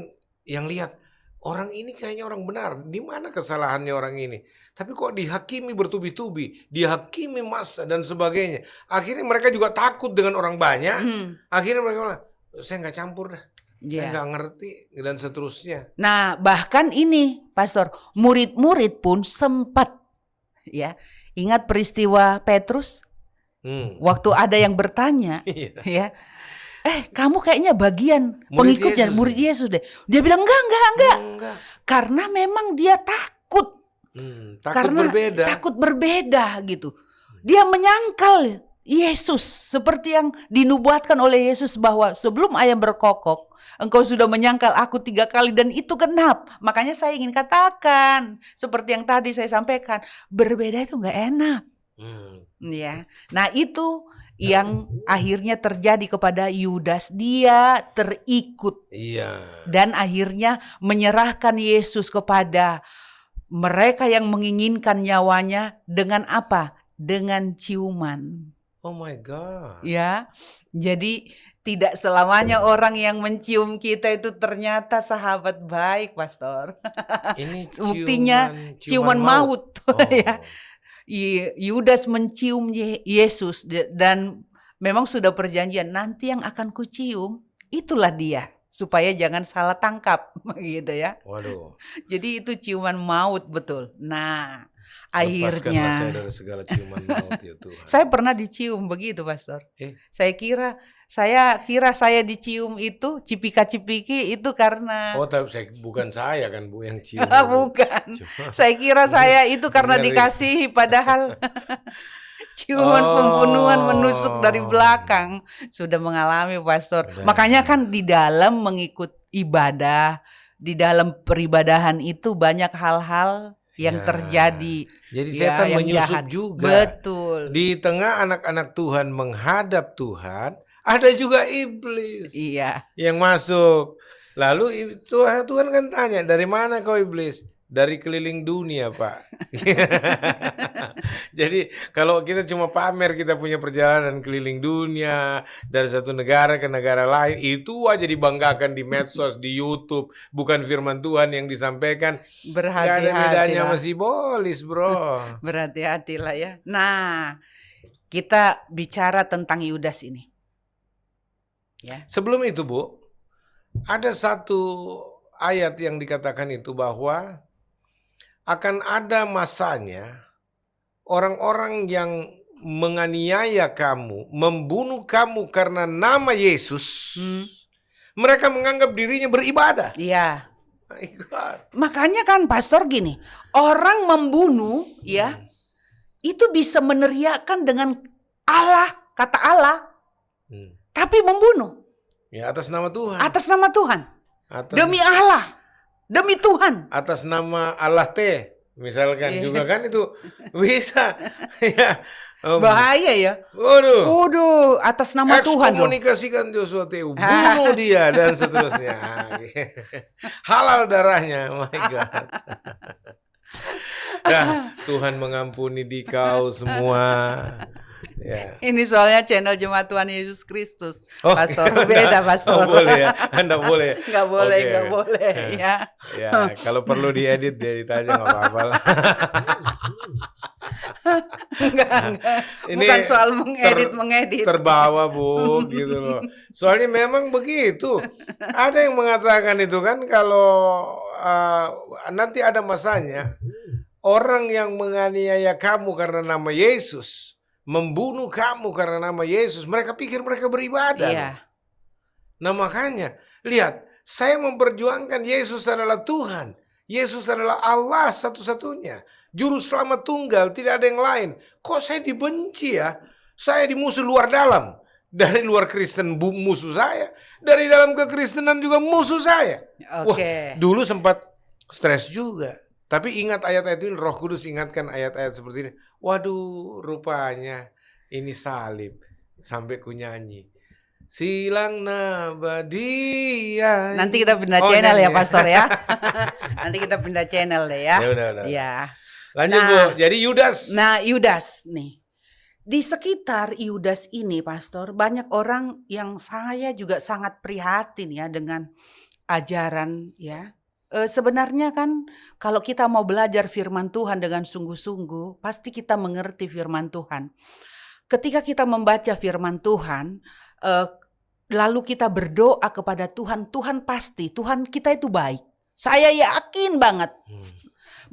yang lihat, orang ini kayaknya orang benar. Di mana kesalahannya orang ini? Tapi kok dihakimi bertubi-tubi, dihakimi massa dan sebagainya. Akhirnya mereka juga takut dengan orang banyak. Akhirnya mereka bilang, saya nggak campur dah. Saya Iya. nggak ngerti dan seterusnya. Nah, bahkan ini, Pastor, murid-murid pun sempat ya. Ingat peristiwa Petrus? Waktu ada yang bertanya, Iya. ya. Kamu kayaknya bagian Murid pengikutnya, Yesus. murid Yesus deh. Dia bilang enggak. Karena memang dia takut. Takut Karena berbeda. takut berbeda gitu. Dia menyangkal Yesus seperti yang dinubuatkan oleh Yesus bahwa sebelum ayam berkokok engkau sudah menyangkal aku 3 kali dan itu genap. Makanya saya ingin katakan seperti yang tadi saya sampaikan, berbeda itu nggak enak. Ya. Nah itu yang akhirnya terjadi kepada Yudas. Dia terikut Iya. dan akhirnya menyerahkan Yesus kepada mereka yang menginginkan nyawanya dengan apa? Dengan ciuman. Oh my God. Ya, jadi tidak selamanya orang yang mencium kita itu ternyata sahabat baik, Pastor. Ini Buktinya ciuman maut. Oh. Ya. Yudas mencium Yesus dan memang sudah perjanjian, nanti yang akan kucium itulah dia, supaya jangan salah tangkap gitu ya. Waduh. Jadi itu ciuman maut betul. Nah, Lepaskanlah akhirnya saya dari segala ciuman maut ya Tuhan. saya pernah dicium begitu, Pastor. Saya kira saya dicium itu cipika-cipiki itu karena Oh, tapi bukan saya kan Bu yang cium. bukan. Saya kira saya itu karena Ngeri. dikasihi, padahal ciuman pembunuhan menusuk dari belakang. Sudah mengalami, Pastor. Udah. Makanya kan di dalam mengikut ibadah, di dalam peribadahan itu banyak hal-hal yang Ya. terjadi. Jadi Ya, setan yang menyusup jahat. juga. Betul. Di tengah anak-anak Tuhan menghadap Tuhan, ada juga iblis Iya. yang masuk. Lalu Tuhan kan tanya, dari mana kau iblis? Dari keliling dunia, Pak. Jadi kalau kita cuma pamer kita punya perjalanan keliling dunia dari satu negara ke negara lain, itu aja dibanggakan di medsos, di YouTube, bukan firman Tuhan yang disampaikan. Gak ada bedanya Berhati-hatilah. sama sibolis, bro. Berhati-hatilah ya. Nah, kita bicara tentang Yudas ini. Ya. Sebelum itu, Bu, ada satu ayat yang dikatakan itu bahwa akan ada masanya orang-orang yang menganiaya kamu, membunuh kamu karena nama Yesus. Mereka menganggap dirinya beribadah. Iya. My God. Makanya kan Pastor gini, orang membunuh ya itu bisa meneriakkan dengan Allah, kata Allah, tapi membunuh Ya, atas nama Tuhan. atas nama Tuhan, Atas, demi Allah, demi Tuhan. atas nama Allah T. Misalkan Iya. juga kan itu bisa. Ya. Bahaya ya. Waduh. Waduh, atas nama Tuhan loh. Ekskomunikasikan Joshua TU, bunuh dia dan seterusnya. Halal darahnya, my God. Dah, Tuhan mengampuni di kau semua. Ya. Ini soalnya channel Jemaat Tuhan Yesus Kristus. Oh, Pastor, beda Pastor. Oh, boleh ya, Anda boleh. Nggak boleh, Oke. nggak boleh ya. Ya, kalau perlu diedit aja nggak apa-apa lah. Enggak. Ini Bukan soal mengedit. Terbawa, Bu, gitu loh. Soalnya memang begitu. Ada yang mengatakan itu kan kalau nanti ada masanya orang yang menganiaya kamu karena nama Yesus, membunuh kamu karena nama Yesus, mereka pikir mereka beribadah. Iya. Nah makanya, lihat, saya memperjuangkan Yesus adalah Tuhan. Yesus adalah Allah satu-satunya. Juru selamat tunggal, tidak ada yang lain. Kok saya dibenci ya? Saya dimusuh luar dalam. Dari luar Kristen musuh saya. Dari dalam kekristenan juga musuh saya. Oke. Wah, dulu sempat stres juga. Tapi ingat ayat-ayat ini, Roh Kudus ingatkan ayat-ayat seperti ini. Waduh, rupanya ini salib. Sampai ku nyanyi. Silang nabadiai. Nanti kita pindah Oh, channel nyanyi ya Pastor ya. Nanti kita pindah channel deh ya. Ya udah. Ya. Lanjut, Nah. Bu. Jadi Yudas. Nah, Yudas nih. Di sekitar Yudas ini Pastor, banyak orang yang saya juga sangat prihatin ya dengan ajaran ya. Sebenarnya kan kalau kita mau belajar firman Tuhan dengan sungguh-sungguh, pasti kita mengerti firman Tuhan. Ketika kita membaca firman Tuhan, lalu kita berdoa kepada Tuhan, Tuhan pasti, Tuhan kita itu baik. Saya yakin banget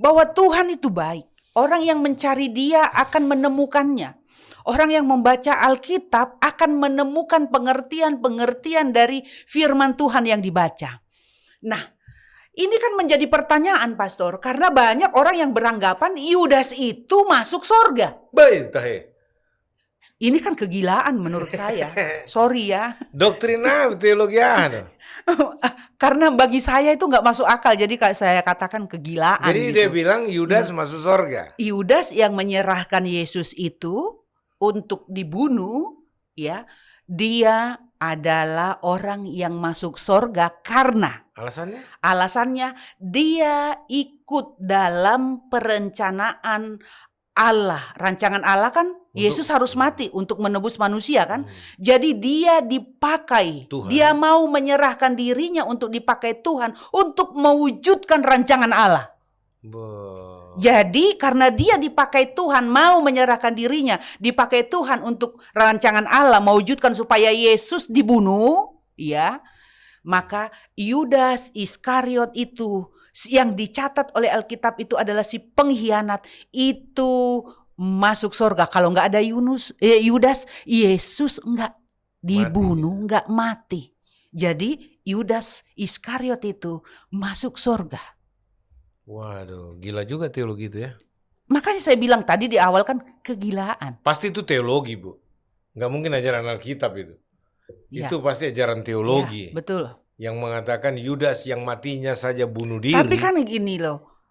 bahwa Tuhan itu baik. Orang yang mencari Dia akan menemukannya. Orang yang membaca Alkitab akan menemukan pengertian-pengertian dari firman Tuhan yang dibaca. Nah, ini kan menjadi pertanyaan Pastor, karena banyak orang yang beranggapan Yudas itu masuk surga. Baik, tahe. Ini kan kegilaan menurut saya. Sorry ya. Doktrin apa teologi ada? Karena bagi saya itu nggak masuk akal. Jadi saya katakan kegilaan. Jadi gitu. dia bilang Yudas masuk surga. Yudas yang menyerahkan Yesus itu untuk dibunuh ya, dia adalah orang yang masuk sorga karena alasannya dia ikut dalam perencanaan Allah. Rancangan Allah kan Yesus harus mati untuk menebus manusia kan. Jadi dia dipakai, Tuhan. dia mau menyerahkan dirinya untuk dipakai Tuhan untuk mewujudkan rancangan Allah. Jadi karena dia dipakai Tuhan, mau menyerahkan dirinya, dipakai Tuhan untuk rancangan Allah, mewujudkan supaya Yesus dibunuh, ya, maka Yudas Iskariot itu yang dicatat oleh Alkitab itu adalah si pengkhianat, itu masuk surga. Kalau nggak ada Yudas, Yesus nggak dibunuh, nggak mati. Jadi Yudas Iskariot itu masuk surga. Waduh, gila juga teologi itu ya. Makanya saya bilang tadi di awal kan kegilaan. Pasti itu teologi, Bu. Nggak mungkin ajaran Alkitab itu. Ya. Itu pasti ajaran teologi. Ya, betul. Yang mengatakan Yudas yang matinya saja bunuh diri. Tapi kan gini loh.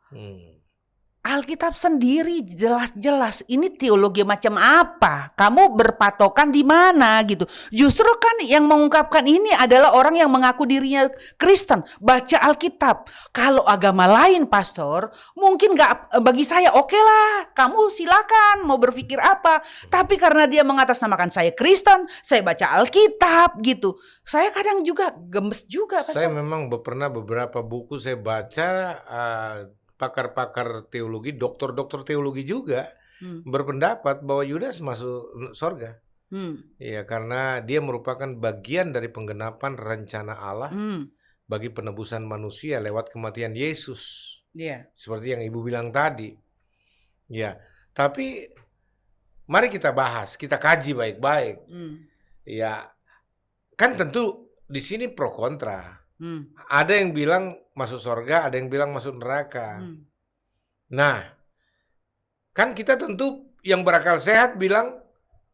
Alkitab sendiri jelas-jelas ini teologi macam apa? Kamu berpatokan di mana gitu? Justru kan yang mengungkapkan ini adalah orang yang mengaku dirinya Kristen. Baca Alkitab. Kalau agama lain, pastor, mungkin nggak, bagi saya oke lah. Kamu silakan mau berpikir apa. Tapi karena dia mengatasnamakan saya Kristen, saya baca Alkitab gitu. Saya kadang juga gemes juga, pastor. Saya memang pernah beberapa buku saya baca. Pakar-pakar teologi, dokter-dokter teologi juga berpendapat bahwa Yudas masuk surga. Ya, karena dia merupakan bagian dari penggenapan rencana Allah bagi penebusan manusia lewat kematian Yesus. Seperti yang Ibu bilang tadi. Ya, tapi mari kita bahas, kita kaji baik-baik. Ya, kan tentu di sini pro kontra. Ada yang bilang masuk surga, ada yang bilang masuk neraka. Nah, kan kita tentu yang berakal sehat bilang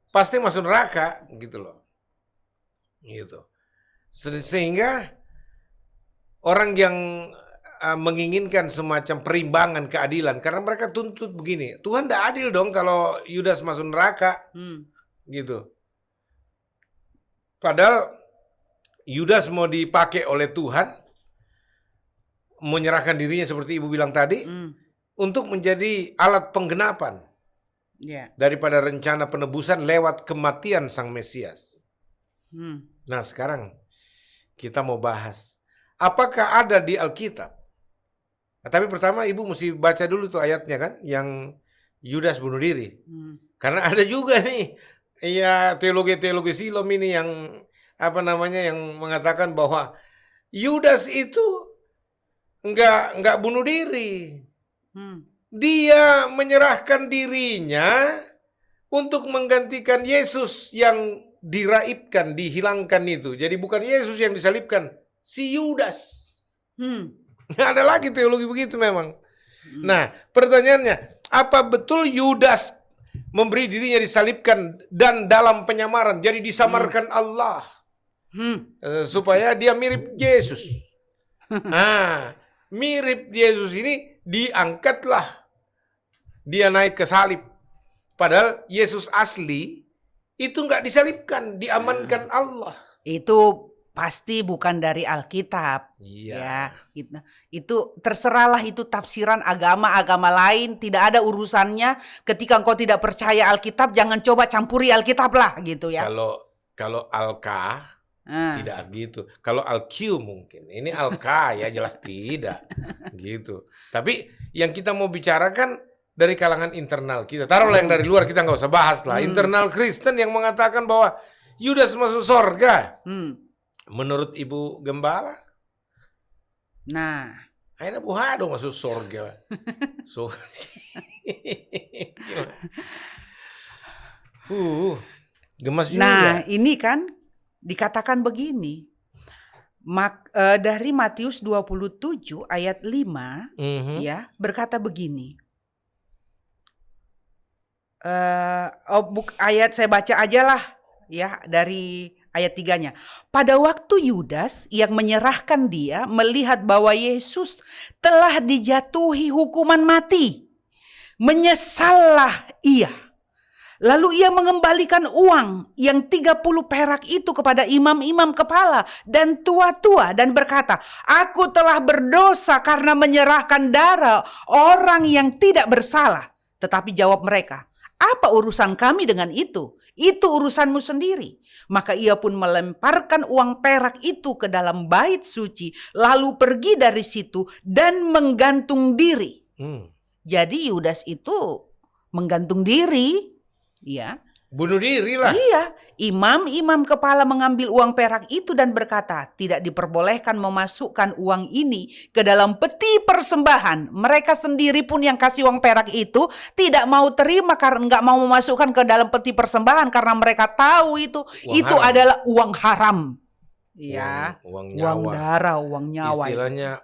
pasti masuk neraka, gitu loh. Gitu. Sehingga orang yang menginginkan semacam perimbangan keadilan, karena mereka tuntut begini, Tuhan tidak adil dong kalau Yudas masuk neraka, gitu. Padahal Yudas mau dipakai oleh Tuhan, menyerahkan dirinya seperti Ibu bilang tadi, untuk menjadi alat penggenapan daripada rencana penebusan lewat kematian Sang Mesias. Nah, sekarang kita mau bahas, apakah ada di Alkitab? Nah, tapi pertama Ibu mesti baca dulu tuh ayatnya kan, yang Yudas bunuh diri. Karena ada juga nih, ya teologi-teologi Silom ini yang yang mengatakan bahwa Yudas itu enggak bunuh diri. Dia menyerahkan dirinya untuk menggantikan Yesus yang diraibkan, dihilangkan itu. Jadi bukan Yesus yang disalibkan, si Yudas. Ada lagi teologi begitu memang. Nah, pertanyaannya, apa betul Yudas memberi dirinya disalibkan dan dalam penyamaran, jadi disamarkan Allah? Supaya dia mirip Yesus. Nah, mirip Yesus ini diangkatlah. Dia naik ke salib. Padahal Yesus asli itu nggak disalibkan, diamankan Allah. Itu pasti bukan dari Alkitab. Iya. Ya, itu terserahlah, itu tafsiran agama-agama lain, tidak ada urusannya. Ketika engkau tidak percaya Alkitab, jangan coba campuri Alkitab lah gitu ya. Kalau Alka tidak gitu. Kalau Alq mungkin. Ini Alka ya jelas tidak gitu. Tapi yang kita mau bicarakan dari kalangan internal kita. Taruhlah yang dari luar kita nggak usah bahas lah. Internal Kristen yang mengatakan bahwa Yudas masuk surga. Menurut Ibu Gembala? Nah, akhirnya buhado masuk surga. Gemas juga. Nah, ini kan dikatakan begini. Dari Matius 27 ayat 5 ya, berkata begini. Ayat saya baca aja lah ya, dari ayat 3-nya. Pada waktu Yudas yang menyerahkan dia melihat bahwa Yesus telah dijatuhi hukuman mati, menyesallah ia. Lalu ia mengembalikan uang yang 30 perak itu kepada imam-imam kepala dan tua-tua dan berkata, "Aku telah berdosa karena menyerahkan darah orang yang tidak bersalah." Tetapi jawab mereka, "Apa urusan kami dengan itu? Itu urusanmu sendiri." Maka ia pun melemparkan uang perak itu ke dalam bait suci, lalu pergi dari situ dan menggantung diri. Jadi Yudas itu menggantung diri. Ya, Bunuh diri lah. iya. Imam-imam kepala mengambil uang perak itu dan berkata, "Tidak diperbolehkan memasukkan uang ini ke dalam peti persembahan." Mereka sendiri pun yang kasih uang perak itu tidak mau terima karena nggak mau memasukkan ke dalam peti persembahan karena mereka tahu itu Uang haram. adalah uang haram. Ya, Uang uang nyawa. darah, uang nyawa. Istilahnya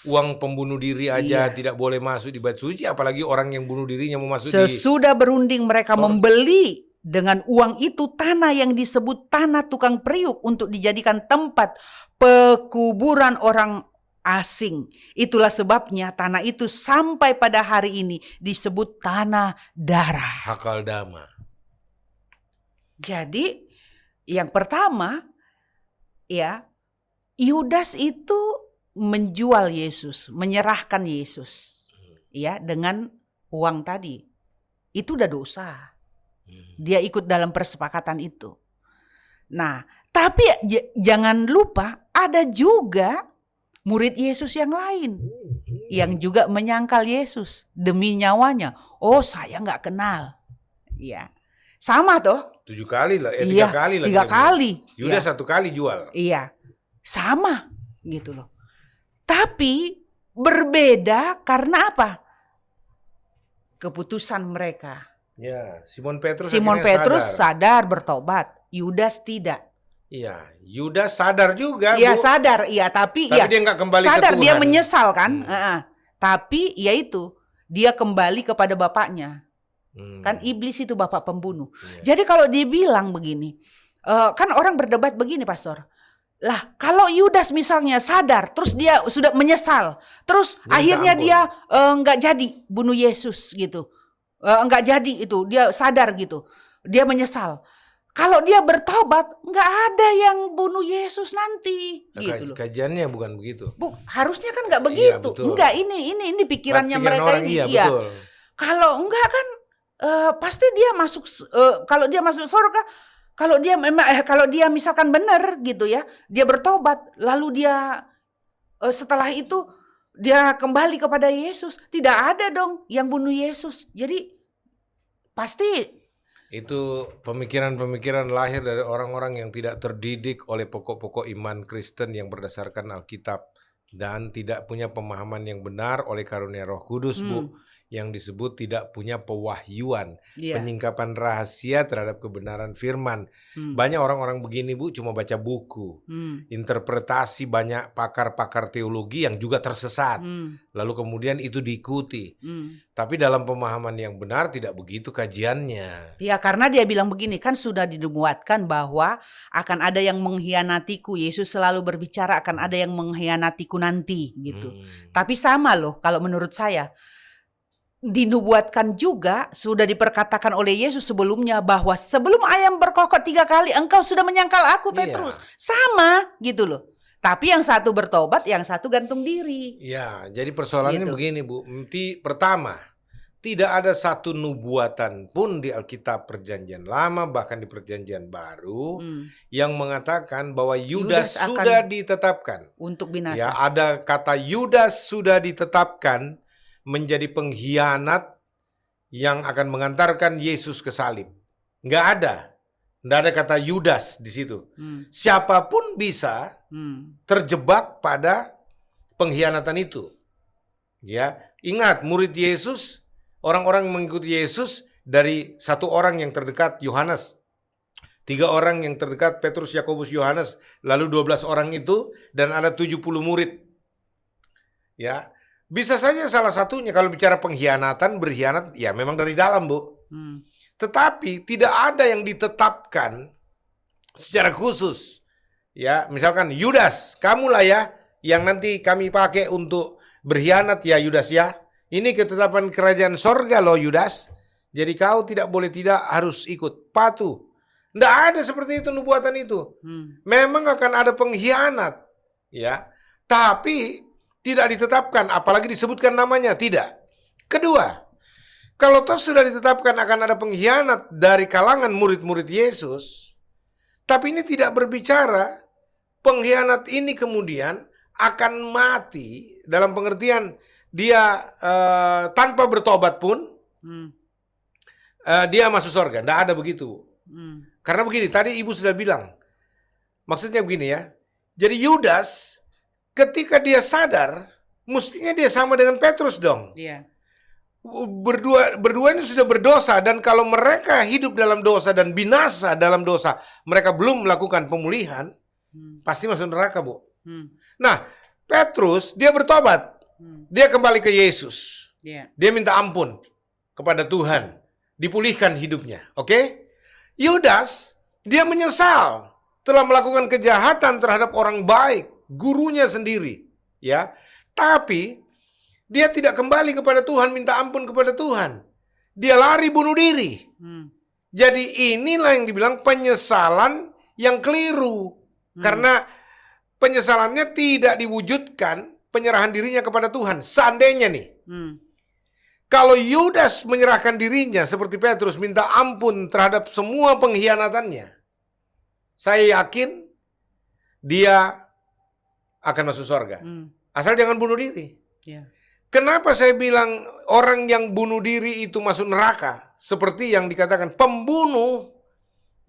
uang pembunuh diri aja Iya. tidak boleh masuk di bait suci, apalagi orang yang bunuh dirinya mau masuk di Sesudah berunding mereka Sorga. membeli dengan uang itu tanah yang disebut tanah tukang periuk untuk dijadikan tempat pekuburan orang asing. Itulah sebabnya tanah itu sampai pada hari ini disebut tanah darah. Hakaldama. Jadi yang pertama ya, Yudas itu menjual Yesus, menyerahkan Yesus ya dengan uang tadi. Itu udah dosa. Dia ikut dalam persepakatan itu. Nah, tapi jangan lupa ada juga murid Yesus yang lain yang juga menyangkal Yesus demi nyawanya. Oh, saya nggak kenal. Iya, sama toh? 7 kali lah, 3 Iya, kali lah. 3 kali. Yudas Iya. 1 kali jual. Iya, sama gitu loh. Tapi berbeda karena apa? Keputusan mereka. Ya, Simon Petrus Simon akhirnya Petrus sadar. sadar bertobat, Yudas tidak. Iya, Yudas sadar juga, Iya Bu. sadar, iya tapi Tapi ya dia nggak kembali ke sadar Tuhan. dia menyesal kan. Tapi ya itu dia kembali kepada bapaknya. Kan iblis itu bapak pembunuh. Iya. Jadi kalau dia bilang begini, kan orang berdebat begini, Pastor. Lah, kalau Yudas misalnya sadar, terus dia sudah menyesal, terus Minta akhirnya ampun. dia nggak jadi bunuh Yesus gitu, nggak jadi itu, dia sadar gitu, dia menyesal. Kalau dia bertobat, nggak ada yang bunuh Yesus nanti, gitu loh. Kajiannya bukan begitu. Bu, harusnya kan nggak Iya, begitu. betul. Enggak, ini pikirannya Pikiran mereka orang, ini. iya, Iya. betul. Kalau enggak kan pasti dia masuk kalau dia masuk surga, kalau dia memang kalau dia misalkan benar gitu ya, dia bertobat lalu dia setelah itu dia kembali kepada Yesus, tidak ada dong yang bunuh Yesus. Jadi pasti Itu pemikiran-pemikiran lahir dari orang-orang yang tidak terdidik oleh pokok-pokok iman Kristen yang berdasarkan Alkitab dan tidak punya pemahaman yang benar oleh karunia Roh Kudus, Bu, yang disebut tidak punya pewahyuan, iya. penyingkapan rahasia terhadap kebenaran firman. Banyak orang-orang begini, Bu, cuma baca buku, interpretasi banyak pakar-pakar teologi yang juga tersesat, lalu kemudian itu diikuti. Tapi dalam pemahaman yang benar tidak begitu kajiannya. Ya karena dia bilang begini, kan sudah dinubuatkan bahwa akan ada yang mengkhianatiku. Yesus selalu berbicara akan ada yang mengkhianatiku nanti gitu. Tapi sama loh kalau menurut saya. Dinubuatkan juga sudah diperkatakan oleh Yesus sebelumnya bahwa sebelum ayam berkokok 3 kali engkau sudah menyangkal aku, Petrus. Iya. Sama gitu loh. Tapi yang satu bertobat, yang satu gantung diri. Ya, jadi persoalannya Gitu. begini, Bu. Pertama, tidak ada satu nubuatan pun di Alkitab Perjanjian Lama bahkan di Perjanjian Baru yang mengatakan bahwa Yudas Yudas akan sudah ditetapkan. Untuk binasa. Ya, ada kata Yudas sudah ditetapkan menjadi pengkhianat yang akan mengantarkan Yesus ke salib. Nggak ada. Nggak ada kata Yudas di situ. Siapapun bisa terjebak pada pengkhianatan itu. Ya, ingat murid Yesus, orang-orang yang mengikuti Yesus dari 1 orang yang terdekat Yohanes, 3 orang yang terdekat Petrus, Yakobus, Yohanes, lalu 12 orang itu dan ada 70 murid. Ya, bisa saja salah satunya kalau bicara pengkhianatan, berkhianat, ya memang dari dalam, Bu. Tetapi tidak ada yang ditetapkan secara khusus. Ya, misalkan Yudas, kamulah ya yang nanti kami pakai untuk berkhianat ya Yudas ya. Ini ketetapan kerajaan sorga loh Yudas. Jadi kau tidak boleh tidak harus ikut, patuh. Tidak ada seperti itu nubuatan itu. Memang akan ada pengkhianat, ya. Tapi tidak ditetapkan, apalagi disebutkan namanya, tidak. Kedua, kalau toh sudah ditetapkan akan ada pengkhianat dari kalangan murid-murid Yesus, tapi ini tidak berbicara pengkhianat ini kemudian akan mati dalam pengertian dia tanpa bertobat pun dia masuk surga. Tidak ada begitu. Karena begini, tadi ibu sudah bilang, maksudnya begini ya. Jadi Yudas ketika dia sadar, mestinya dia sama dengan Petrus dong. Iya. Berdua ini sudah berdosa, dan kalau mereka hidup dalam dosa dan binasa dalam dosa, mereka belum melakukan pemulihan, pasti masuk neraka, Bu. Nah, Petrus dia bertobat, dia kembali ke Yesus, dia minta ampun kepada Tuhan, dipulihkan hidupnya, oke? Yudas dia menyesal telah melakukan kejahatan terhadap orang baik, gurunya sendiri, ya. Tapi dia tidak kembali kepada Tuhan, minta ampun kepada Tuhan. Dia lari bunuh diri. Jadi inilah yang dibilang penyesalan yang keliru. Karena penyesalannya tidak diwujudkan penyerahan dirinya kepada Tuhan. Seandainya nih, kalau Yudas menyerahkan dirinya seperti Petrus, minta ampun terhadap semua pengkhianatannya, saya yakin dia akan masuk surga. Asal jangan bunuh diri. Kenapa saya bilang orang yang bunuh diri itu masuk neraka? Seperti yang dikatakan pembunuh,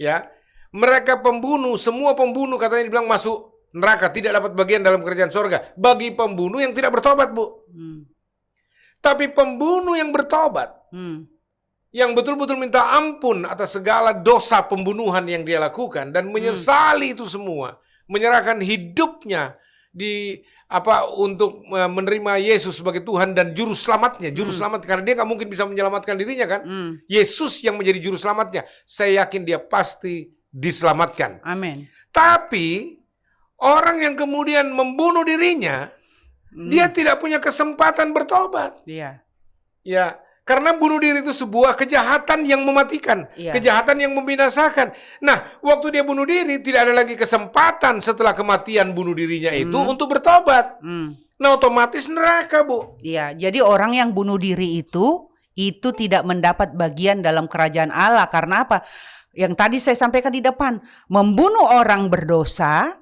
ya, mereka pembunuh, semua pembunuh katanya dibilang masuk neraka, tidak dapat bagian dalam kerajaan surga. Bagi pembunuh yang tidak bertobat, Bu. Tapi pembunuh yang bertobat, yang betul-betul minta ampun atas segala dosa pembunuhan yang dia lakukan dan menyesali itu semua, menyerahkan hidupnya untuk menerima Yesus sebagai Tuhan dan juru selamatnya, juru selamat, karena dia nggak mungkin bisa menyelamatkan dirinya kan. Yesus yang menjadi juru selamatnya, saya yakin dia pasti diselamatkan. Amin. Tapi orang yang kemudian membunuh dirinya, dia tidak punya kesempatan bertobat. Iya. Ya, karena bunuh diri itu sebuah kejahatan yang mematikan, kejahatan yang membinasakan. Nah, waktu dia bunuh diri, tidak ada lagi kesempatan setelah kematian bunuh dirinya itu untuk bertobat. Nah, otomatis neraka, Bu. Iya, jadi orang yang bunuh diri itu tidak mendapat bagian dalam kerajaan Allah. Karena apa? Yang tadi saya sampaikan di depan, membunuh orang berdosa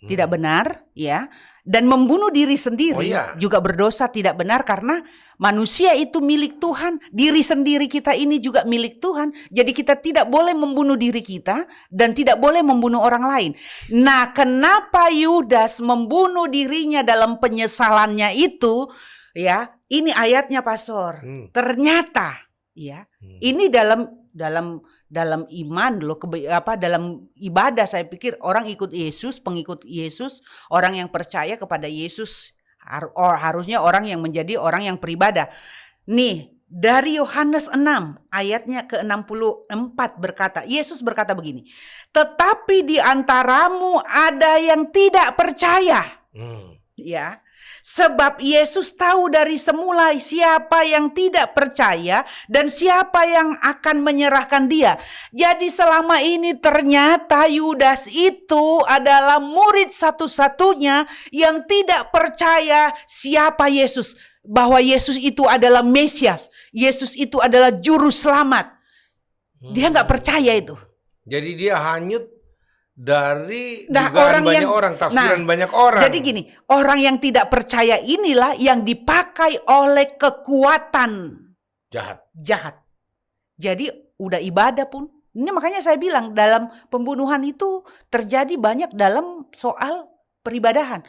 tidak benar, ya. Dan membunuh diri sendiri juga berdosa, tidak benar, karena manusia itu milik Tuhan, diri sendiri kita ini juga milik Tuhan. Jadi kita tidak boleh membunuh diri kita dan tidak boleh membunuh orang lain. Nah, kenapa Yudas membunuh dirinya dalam penyesalannya itu? Ya, ini ayatnya, Pastor. Ternyata, ya, ini dalam iman loh, dalam ibadah. Saya pikir orang ikut Yesus, pengikut Yesus, orang yang percaya kepada Yesus harusnya orang yang menjadi orang yang beribadah. Nih, dari Yohanes 6 ayatnya ke-64 berkata, Yesus berkata begini, tetapi di antaramu ada yang tidak percaya. Ya. Sebab Yesus tahu dari semula siapa yang tidak percaya dan siapa yang akan menyerahkan dia. Jadi selama ini ternyata Yudas itu adalah murid satu-satunya yang tidak percaya siapa Yesus. Bahwa Yesus itu adalah Mesias. Yesus itu adalah juru selamat. Dia gak percaya itu. Jadi dia hanyut dari dugaan tafsiran banyak orang. Jadi gini, orang yang tidak percaya inilah yang dipakai oleh kekuatan jahat. Jadi udah ibadah pun. Ini makanya saya bilang dalam pembunuhan itu terjadi banyak dalam soal peribadahan.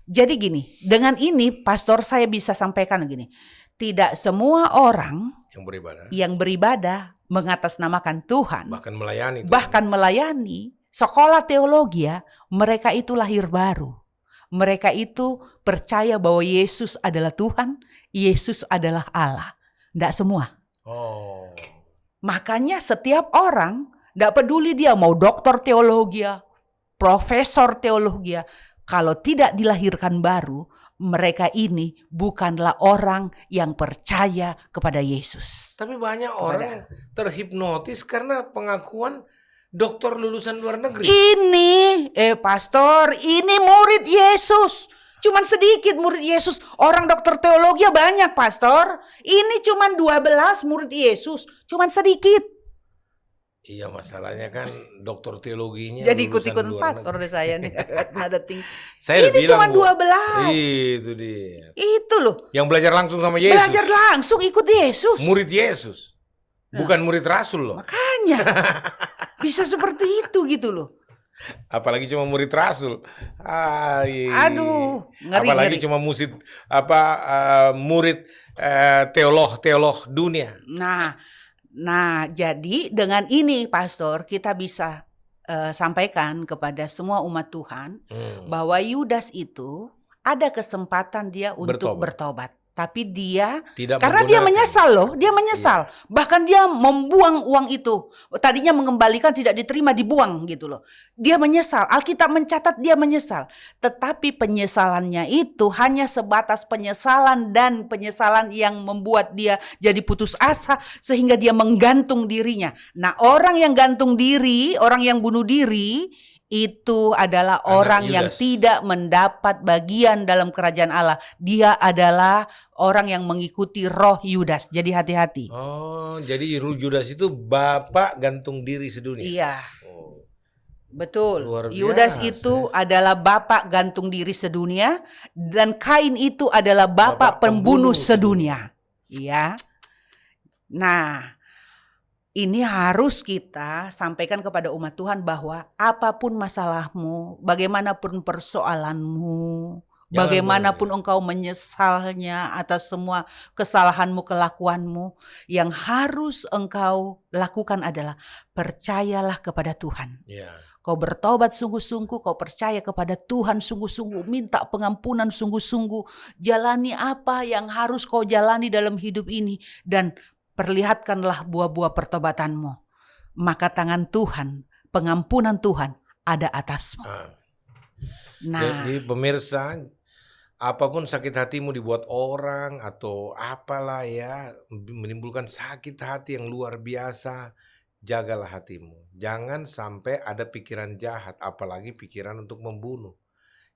Jadi gini, dengan ini pastor saya bisa sampaikan gini. Tidak semua orang yang beribadah mengatasnamakan Tuhan, bahkan melayani sekolah teologi, mereka itu lahir baru. Mereka itu percaya bahwa Yesus adalah Tuhan, Yesus adalah Allah. Tidak semua. Makanya setiap orang, tidak peduli dia mau doktor teologi, profesor teologi, kalau tidak dilahirkan baru, mereka ini bukanlah orang yang percaya kepada Yesus. Tapi banyak orang terhipnotis karena pengakuan dokter lulusan luar negeri. Pastor, ini murid Yesus. Cuman sedikit murid Yesus. Orang dokter teologi banyak, Pastor. Ini cuman 12 murid Yesus. Cuman sedikit. Iya, masalahnya kan dokter teologinya Jadi lulusan ikut-ikut luar pastor negeri. deh saya nih. Nada tinggi. Saya udah Ini bilang, cuma Bu. 12. Itu dia. Itu loh. Yang belajar langsung sama Yesus. Belajar langsung ikut Yesus. Murid Yesus. Bukan murid Rasul loh. Makanya. Bisa seperti itu gitu loh. Apalagi cuma murid Rasul. Aduh, ngeri, Apalagi ngeri. cuma murid teolog dunia. Nah, jadi dengan ini, Pastor, kita bisa sampaikan kepada semua umat Tuhan bahwa Yudas itu ada kesempatan dia untuk bertobat. Tapi dia, karena dia menyesal loh, dia menyesal. Iya. Bahkan dia membuang uang itu. Tadinya mengembalikan, tidak diterima, dibuang gitu loh. Dia menyesal, Alkitab mencatat dia menyesal. Tetapi penyesalannya itu hanya sebatas penyesalan dan penyesalan yang membuat dia jadi putus asa. Sehingga dia menggantung dirinya. Nah, orang yang gantung diri, orang yang bunuh diri, itu adalah orang yang tidak mendapat bagian dalam kerajaan Allah. Dia adalah orang yang mengikuti roh Yudas. Jadi hati-hati. Oh, jadi Yudas itu bapak gantung diri sedunia. Iya. Oh. Betul. Yudas Yudas itu adalah bapak gantung diri sedunia, dan Kain itu adalah bapak pembunuh sedunia. Iya. Nah, ini harus kita sampaikan kepada umat Tuhan bahwa apapun masalahmu, bagaimanapun persoalanmu, bagaimanapun engkau menyesalnya atas semua kesalahanmu, kelakuanmu, yang harus engkau lakukan adalah percayalah kepada Tuhan. Yeah. Kau bertobat sungguh-sungguh, kau percaya kepada Tuhan sungguh-sungguh, minta pengampunan sungguh-sungguh, jalani apa yang harus kau jalani dalam hidup ini, dan perlihatkanlah buah-buah pertobatanmu. Maka tangan Tuhan, pengampunan Tuhan ada atasmu. Nah, jadi pemirsa, apapun sakit hatimu dibuat orang atau apalah ya, menimbulkan sakit hati yang luar biasa, jagalah hatimu. Jangan sampai ada pikiran jahat, apalagi pikiran untuk membunuh.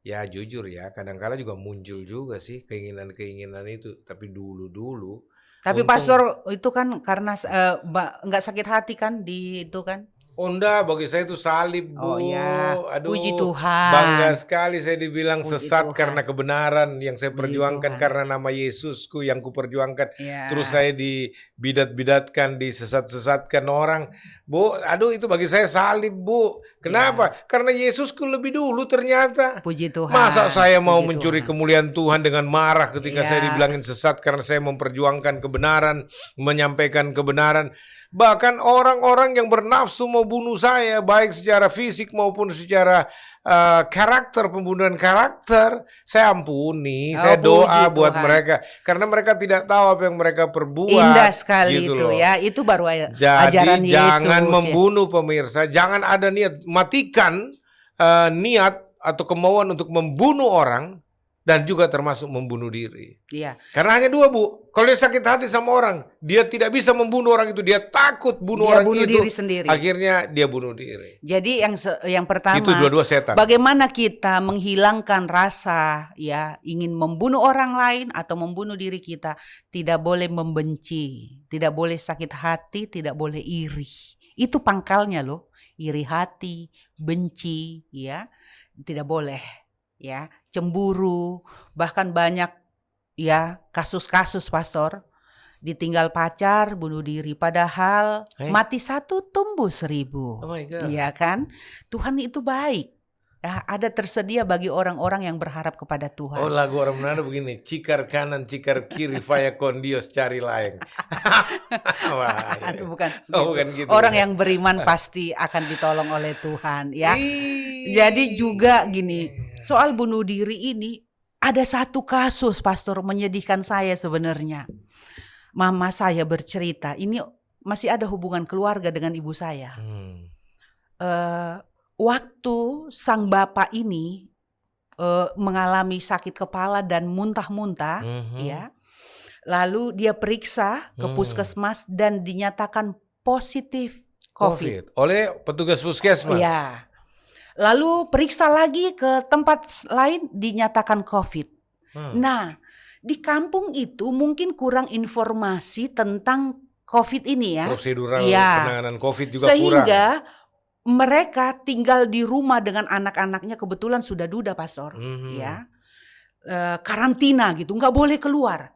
Ya jujur ya, kadang-kala juga muncul juga sih keinginan-keinginan itu, tapi dulu-dulu. Tapi Pastor, itu kan karena nggak sakit hati kan di itu kan? Oh enggak, bagi saya itu salib, Bu. Oh ya, Aduh, puji Tuhan. bangga sekali saya dibilang Puji sesat Tuhan. karena kebenaran yang saya Puji perjuangkan Tuhan. karena nama Yesusku yang kuperjuangkan. Ya. Terus saya dibidat-bidatkan, disesat-sesatkan orang. Bu, aduh itu bagi saya salib, Bu. Kenapa? Karena Yesusku lebih dulu ternyata. Puji Tuhan. Masa saya mau Puji mencuri Tuhan. kemuliaan Tuhan dengan marah ketika Ya. saya dibilangin sesat karena saya memperjuangkan kebenaran, menyampaikan kebenaran. Bahkan orang-orang yang bernafsu mau bunuh saya, baik secara fisik maupun secara karakter, pembunuhan karakter, saya ampuni, saya doa buat Tuhan. mereka. Karena mereka tidak tahu apa yang mereka perbuat. Indah sekali gitu itu loh. ya, itu baru Jadi ajaran Yesus. jangan ya. membunuh pemirsa, jangan ada niat, matikan niat atau kemauan untuk membunuh orang. Dan juga termasuk membunuh diri. Iya. Karena hanya dua, Bu. Kalau dia sakit hati sama orang, dia tidak bisa membunuh orang itu. Dia takut bunuh orang itu. Diri sendiri. Akhirnya dia bunuh diri. Jadi yang pertama, Itu dua-dua setan. bagaimana kita menghilangkan rasa ya ingin membunuh orang lain atau membunuh diri kita. Tidak boleh membenci, tidak boleh sakit hati, tidak boleh iri. Itu pangkalnya loh. Iri hati, benci, ya tidak boleh. Ya, cemburu, bahkan banyak ya kasus-kasus Pastor, ditinggal pacar bunuh diri, padahal mati satu tumbuh 1000. Oh my God. Iya kan? Tuhan itu baik. Ya, ada tersedia bagi orang-orang yang berharap kepada Tuhan. Oh, lagu orang Manado begini, cikar kanan, cikar kiri, faya con Dios cari laeng. Wah, ya. Aduh, bukan, Oh, gitu. bukan gitu. Orang yang beriman pasti akan ditolong oleh Tuhan ya. Jadi juga gini, soal bunuh diri ini ada satu kasus Pastor menyedihkan saya sebenarnya. Mama saya bercerita, ini masih ada hubungan keluarga dengan ibu saya. Waktu sang bapak ini mengalami sakit kepala dan muntah-muntah, ya. Lalu dia periksa ke puskesmas dan dinyatakan positif COVID. Oleh petugas puskesmas. Ya. Lalu periksa lagi ke tempat lain dinyatakan COVID. Nah, di kampung itu mungkin kurang informasi tentang COVID ini ya. Prosedural Ya. penanganan COVID juga Sehingga kurang. mereka tinggal di rumah dengan anak-anaknya, kebetulan sudah duda pastor, ya, karantina gitu, nggak boleh keluar.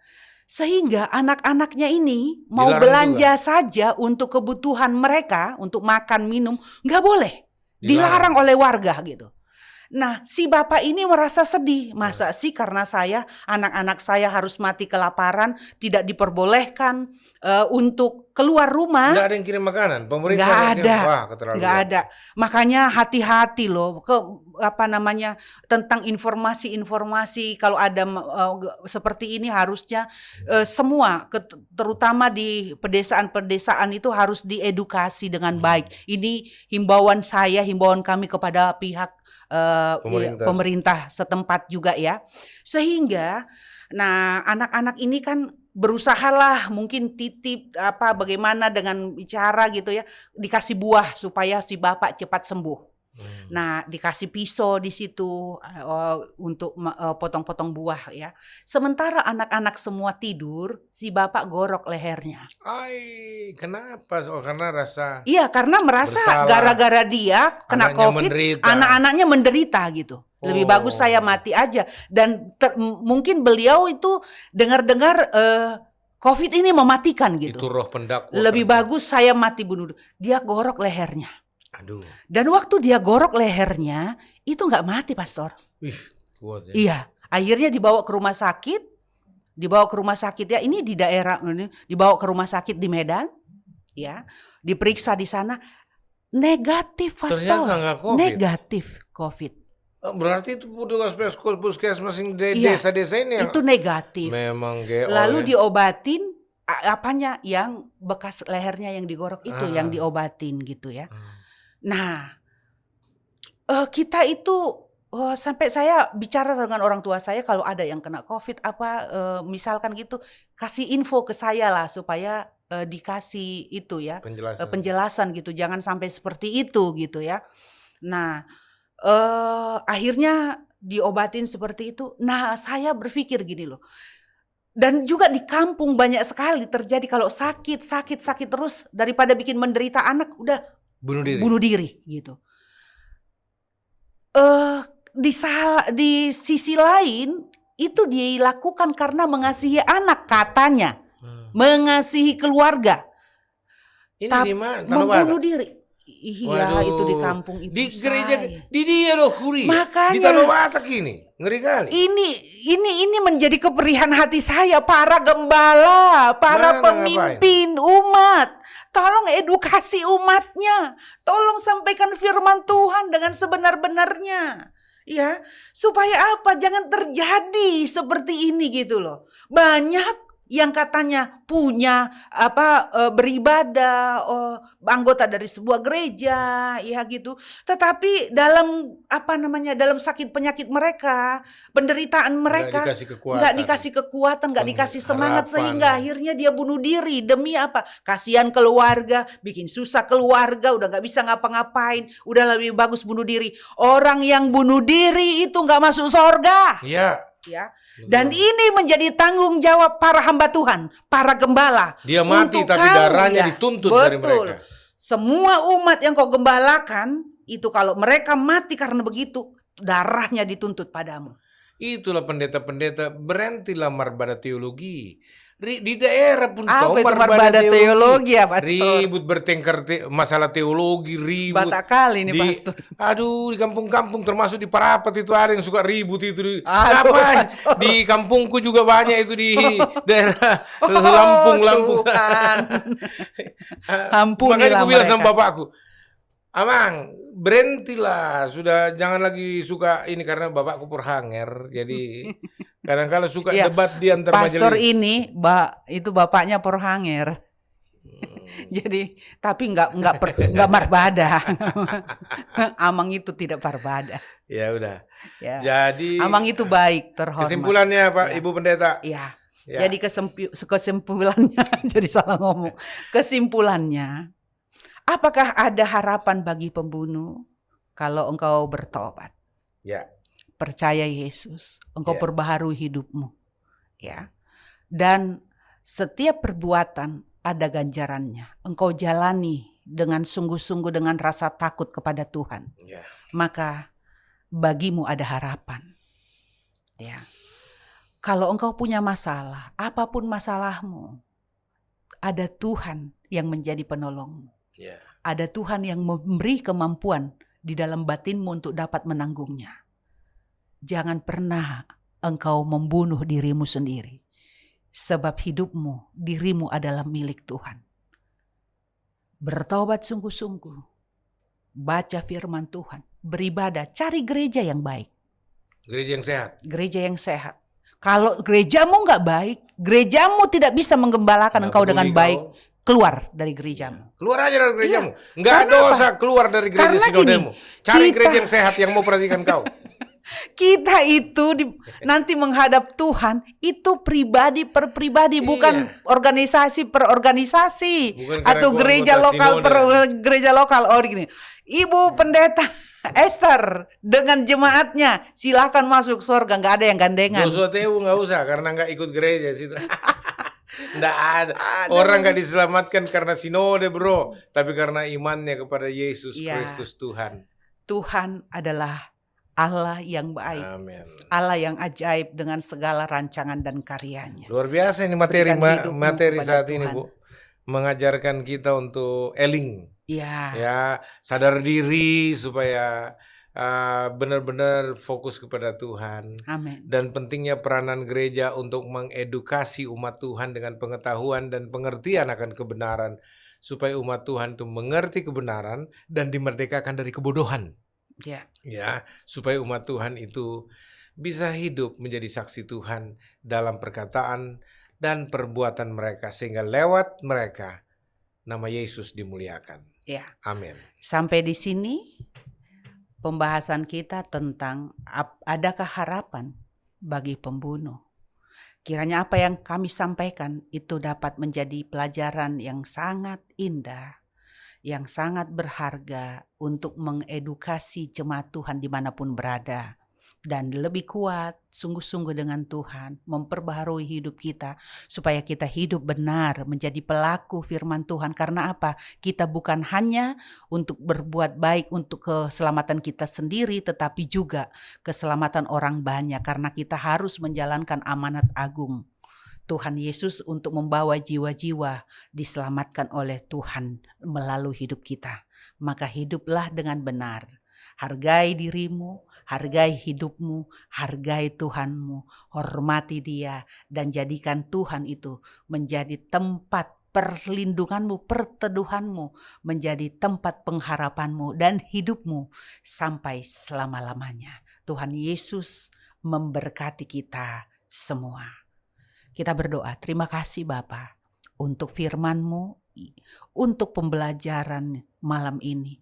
Sehingga anak-anaknya ini mau Dilarang belanja saja untuk kebutuhan mereka, untuk makan minum, nggak boleh, dilarang oleh warga gitu. Nah, si bapak ini merasa sedih. Masa sih karena anak-anak saya harus mati kelaparan, tidak diperbolehkan untuk keluar rumah. Nggak ada yang kirim makanan, pemerintah Nggak yang kirim. ada. Wah, keterlaluan. Nggak ada. Makanya hati-hati loh tentang informasi-informasi. Kalau ada seperti ini harusnya semua, terutama di pedesaan-pedesaan itu harus diedukasi dengan baik. Ini himbauan kami kepada pihak pemerintah setempat juga ya. Sehingga anak-anak ini kan berusahalah mungkin titip bagaimana dengan bicara gitu ya, dikasih buah supaya si bapak cepat sembuh. Nah, dikasih pisau di situ untuk potong-potong buah ya. Sementara anak-anak semua tidur, si bapak gorok lehernya. Kenapa? Karena rasa. Iya, karena merasa bersalah. Gara-gara dia kena COVID, anak-anaknya menderita gitu. Lebih bagus saya mati aja. Dan mungkin beliau itu dengar-dengar COVID ini mematikan gitu. Itu roh pendakwa. Lebih bagus saya mati bunuh. Dia gorok lehernya. Aduh. Dan waktu dia gorok lehernya, itu nggak mati, pastor. Kuat ya. Iya, akhirnya dibawa ke rumah sakit. Ya, ini di daerah ini, dibawa ke rumah sakit di Medan, ya. Diperiksa di sana, negatif, pastor. Ternyata nggak COVID. Negatif COVID. Berarti itu petugas puskesmas Iya, desa-desa ini yang itu negatif. memang GO. Lalu diobatin yang bekas lehernya yang digorok itu yang diobatin gitu ya. Nah, kita itu sampai saya bicara dengan orang tua saya kalau ada yang kena COVID misalkan gitu, kasih info ke saya lah supaya dikasih itu ya penjelasan gitu, jangan sampai seperti itu gitu ya. Nah, akhirnya diobatin seperti itu. Nah, saya berpikir gini loh. Dan juga di kampung banyak sekali terjadi kalau sakit terus daripada bikin menderita anak udah bunuh diri gitu. Di sisi lain itu dilakukan karena mengasihi anak katanya, mengasihi keluarga. Ini di mana? Membunuh diri. Iya, Waduh. itu di kampung ibu di saya. gereja di dia loh Huri. Makanya di Tanah Batak ini ngeri kali. Ini menjadi keperihan hati saya, para gembala, para pemimpin umat. Tolong edukasi umatnya. Tolong sampaikan firman Tuhan dengan sebenar-benarnya. Ya, supaya apa? Jangan terjadi seperti ini gitu loh. Banyak yang katanya punya beribadah, anggota dari sebuah gereja, ya gitu. Tetapi dalam dalam sakit penyakit mereka, penderitaan mereka, nggak dikasih kekuatan, nggak dikasih semangat, sehingga akhirnya dia bunuh diri. Demi apa? Kasihan keluarga, bikin susah keluarga, udah nggak bisa ngapa-ngapain, udah lebih bagus bunuh diri. Orang yang bunuh diri itu nggak masuk surga. Iya. Ya. Dan ini menjadi tanggung jawab para hamba Tuhan, para gembala. Dia mati tapi darahnya dituntut dari mereka. Semua umat yang kau gembalakan itu kalau mereka mati karena begitu, darahnya dituntut padamu. Itulah pendeta-pendeta, berhentilah marbada teologi. Di daerah pun apa kau itu marbada teologi ya, pastor? Ribut bertengkar masalah teologi, ribut. Batak kali ini, pastor. Aduh, di kampung-kampung termasuk di Parapat itu ada yang suka ribut itu. Apa? Di kampungku juga banyak itu di daerah Lampung. Makanya aku bilang sama bapakku, Amang, berhentilah, sudah jangan lagi suka ini karena bapakku porhanger, jadi kadang-kadang suka debat di antar majelis. Pastor ini, itu bapaknya porhanger, jadi tapi nggak marbada, Amang itu tidak marbada. Ya udah. Ya. Jadi Amang itu baik, terhormat. kesimpulannya Pak Ya. Ibu Pendeta. Ya. Ya. Jadi kesimpulannya jadi salah ngomong. Kesimpulannya, apakah ada harapan bagi pembunuh kalau engkau bertobat? Ya. Percaya Yesus, engkau Ya. perbaharui hidupmu. Ya. Dan setiap perbuatan ada ganjarannya. Engkau jalani dengan sungguh-sungguh dengan rasa takut kepada Tuhan. Ya. Maka bagimu ada harapan. Ya. Kalau engkau punya masalah, apapun masalahmu, ada Tuhan yang menjadi penolongmu. Ya. Ada Tuhan yang memberi kemampuan di dalam batinmu untuk dapat menanggungnya. Jangan pernah engkau membunuh dirimu sendiri. Sebab hidupmu, dirimu adalah milik Tuhan. Bertobat sungguh-sungguh. Baca firman Tuhan. Beribadah. Cari gereja yang baik. Gereja yang sehat. Gereja yang sehat. Kalau gerejamu nggak baik, gerejamu tidak bisa menggembalakan Nggak engkau dengan peduli baik. kau. Keluar dari gerejamu. Keluar aja dari gerejamu. Nggak Karena dosa keluar dari gereja Karena sinodemu. gini, Cari kita- gereja yang sehat yang mau perhatikan kau. Kita itu nanti menghadap Tuhan itu pribadi per pribadi, Iya. bukan organisasi per organisasi, Bukan karena atau gua gereja anggota lokal per sinode. gereja lokal. Oh gini, Ibu Pendeta Esther dengan jemaatnya silahkan masuk surga, nggak ada yang gandengan. Joshua Tewu nggak usah karena nggak ikut gereja situ. Nggak ada. Orang nggak diselamatkan karena sinode bro, tapi karena imannya kepada Yesus Iya. Kristus Tuhan. Tuhan adalah Allah yang baik, Amin. Allah yang ajaib dengan segala rancangan dan karyanya. Luar biasa ini materi Berikan hidupmu materi kepada saat ini Tuhan. Bu, mengajarkan kita untuk eling, Ya, ya sadar diri supaya benar-benar fokus kepada Tuhan. amin. Dan pentingnya peranan gereja untuk mengedukasi umat Tuhan dengan pengetahuan dan pengertian akan kebenaran, supaya umat Tuhan itu mengerti kebenaran dan dimerdekakan dari kebodohan. Ya, Ya, supaya umat Tuhan itu bisa hidup menjadi saksi Tuhan dalam perkataan dan perbuatan mereka, sehingga lewat mereka nama Yesus dimuliakan. ya. Amin. Sampai di sini pembahasan kita tentang adakah harapan bagi pembunuh. Kiranya apa yang kami sampaikan itu dapat menjadi pelajaran yang sangat indah, yang sangat berharga untuk mengedukasi jemaat Tuhan dimanapun berada. Dan lebih kuat sungguh-sungguh dengan Tuhan, memperbaharui hidup kita supaya kita hidup benar, menjadi pelaku firman Tuhan. Karena apa? Kita bukan hanya untuk berbuat baik untuk keselamatan kita sendiri, tetapi juga keselamatan orang banyak. Karena kita harus menjalankan amanat agung Tuhan Yesus untuk membawa jiwa-jiwa diselamatkan oleh Tuhan melalui hidup kita. Maka hiduplah dengan benar. Hargai dirimu, hargai hidupmu, hargai Tuhanmu, hormati Dia, dan jadikan Tuhan itu menjadi tempat perlindunganmu, perteduhanmu, menjadi tempat pengharapanmu dan hidupmu sampai selama-lamanya. Tuhan Yesus memberkati kita semua. Kita berdoa, terima kasih Bapa untuk firman-Mu, untuk pembelajaran malam ini.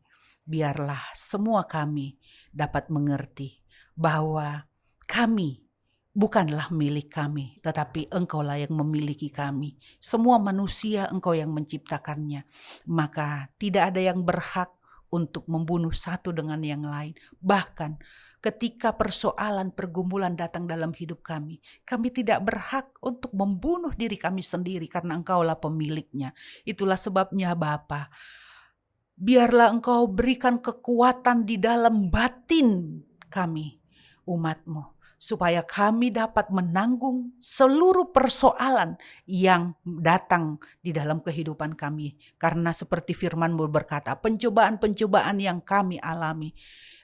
Biarlah semua kami dapat mengerti bahwa kami bukanlah milik kami, tetapi Engkaulah yang memiliki kami. Semua manusia Engkau yang menciptakannya. Maka tidak ada yang berhak untuk membunuh satu dengan yang lain. Bahkan ketika persoalan pergumulan datang dalam hidup kami tidak berhak untuk membunuh diri kami sendiri karena Engkaulah pemiliknya. Itulah sebabnya Bapa, biarlah Engkau berikan kekuatan di dalam batin kami, umat-Mu, supaya kami dapat menanggung seluruh persoalan yang datang di dalam kehidupan kami. Karena seperti firman-Mu berkata, pencobaan-pencobaan yang kami alami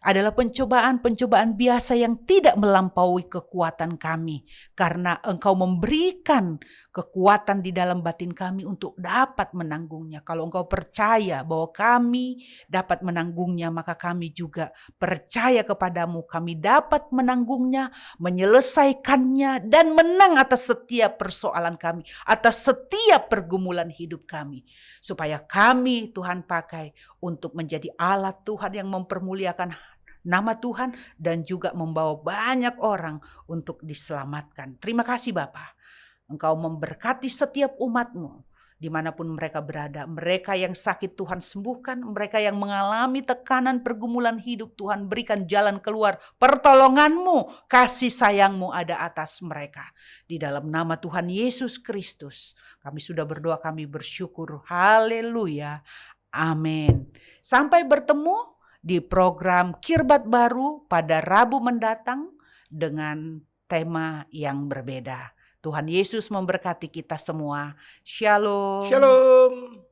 adalah pencobaan-pencobaan biasa yang tidak melampaui kekuatan kami. Karena Engkau memberikan kekuatan di dalam batin kami untuk dapat menanggungnya. Kalau Engkau percaya bahwa kami dapat menanggungnya, maka kami juga percaya kepadamu. Kami dapat menanggungnya, menyelesaikannya, dan menang atas setiap persoalan kami, atas setiap pergumulan hidup kami. Supaya kami Tuhan pakai untuk menjadi alat Tuhan yang mempermuliakan nama Tuhan dan juga membawa banyak orang untuk diselamatkan. Terima kasih Bapa. Engkau memberkati setiap umat-Mu dimanapun mereka berada. Mereka yang sakit Tuhan sembuhkan, mereka yang mengalami tekanan pergumulan hidup Tuhan berikan jalan keluar. Pertolongan-Mu, kasih sayang-Mu ada atas mereka. Di dalam nama Tuhan Yesus Kristus kami sudah berdoa, kami bersyukur. Haleluya. Amin. Sampai bertemu di program Kirbat Baru pada Rabu mendatang dengan tema yang berbeda. Tuhan Yesus memberkati kita semua. Shalom. Shalom.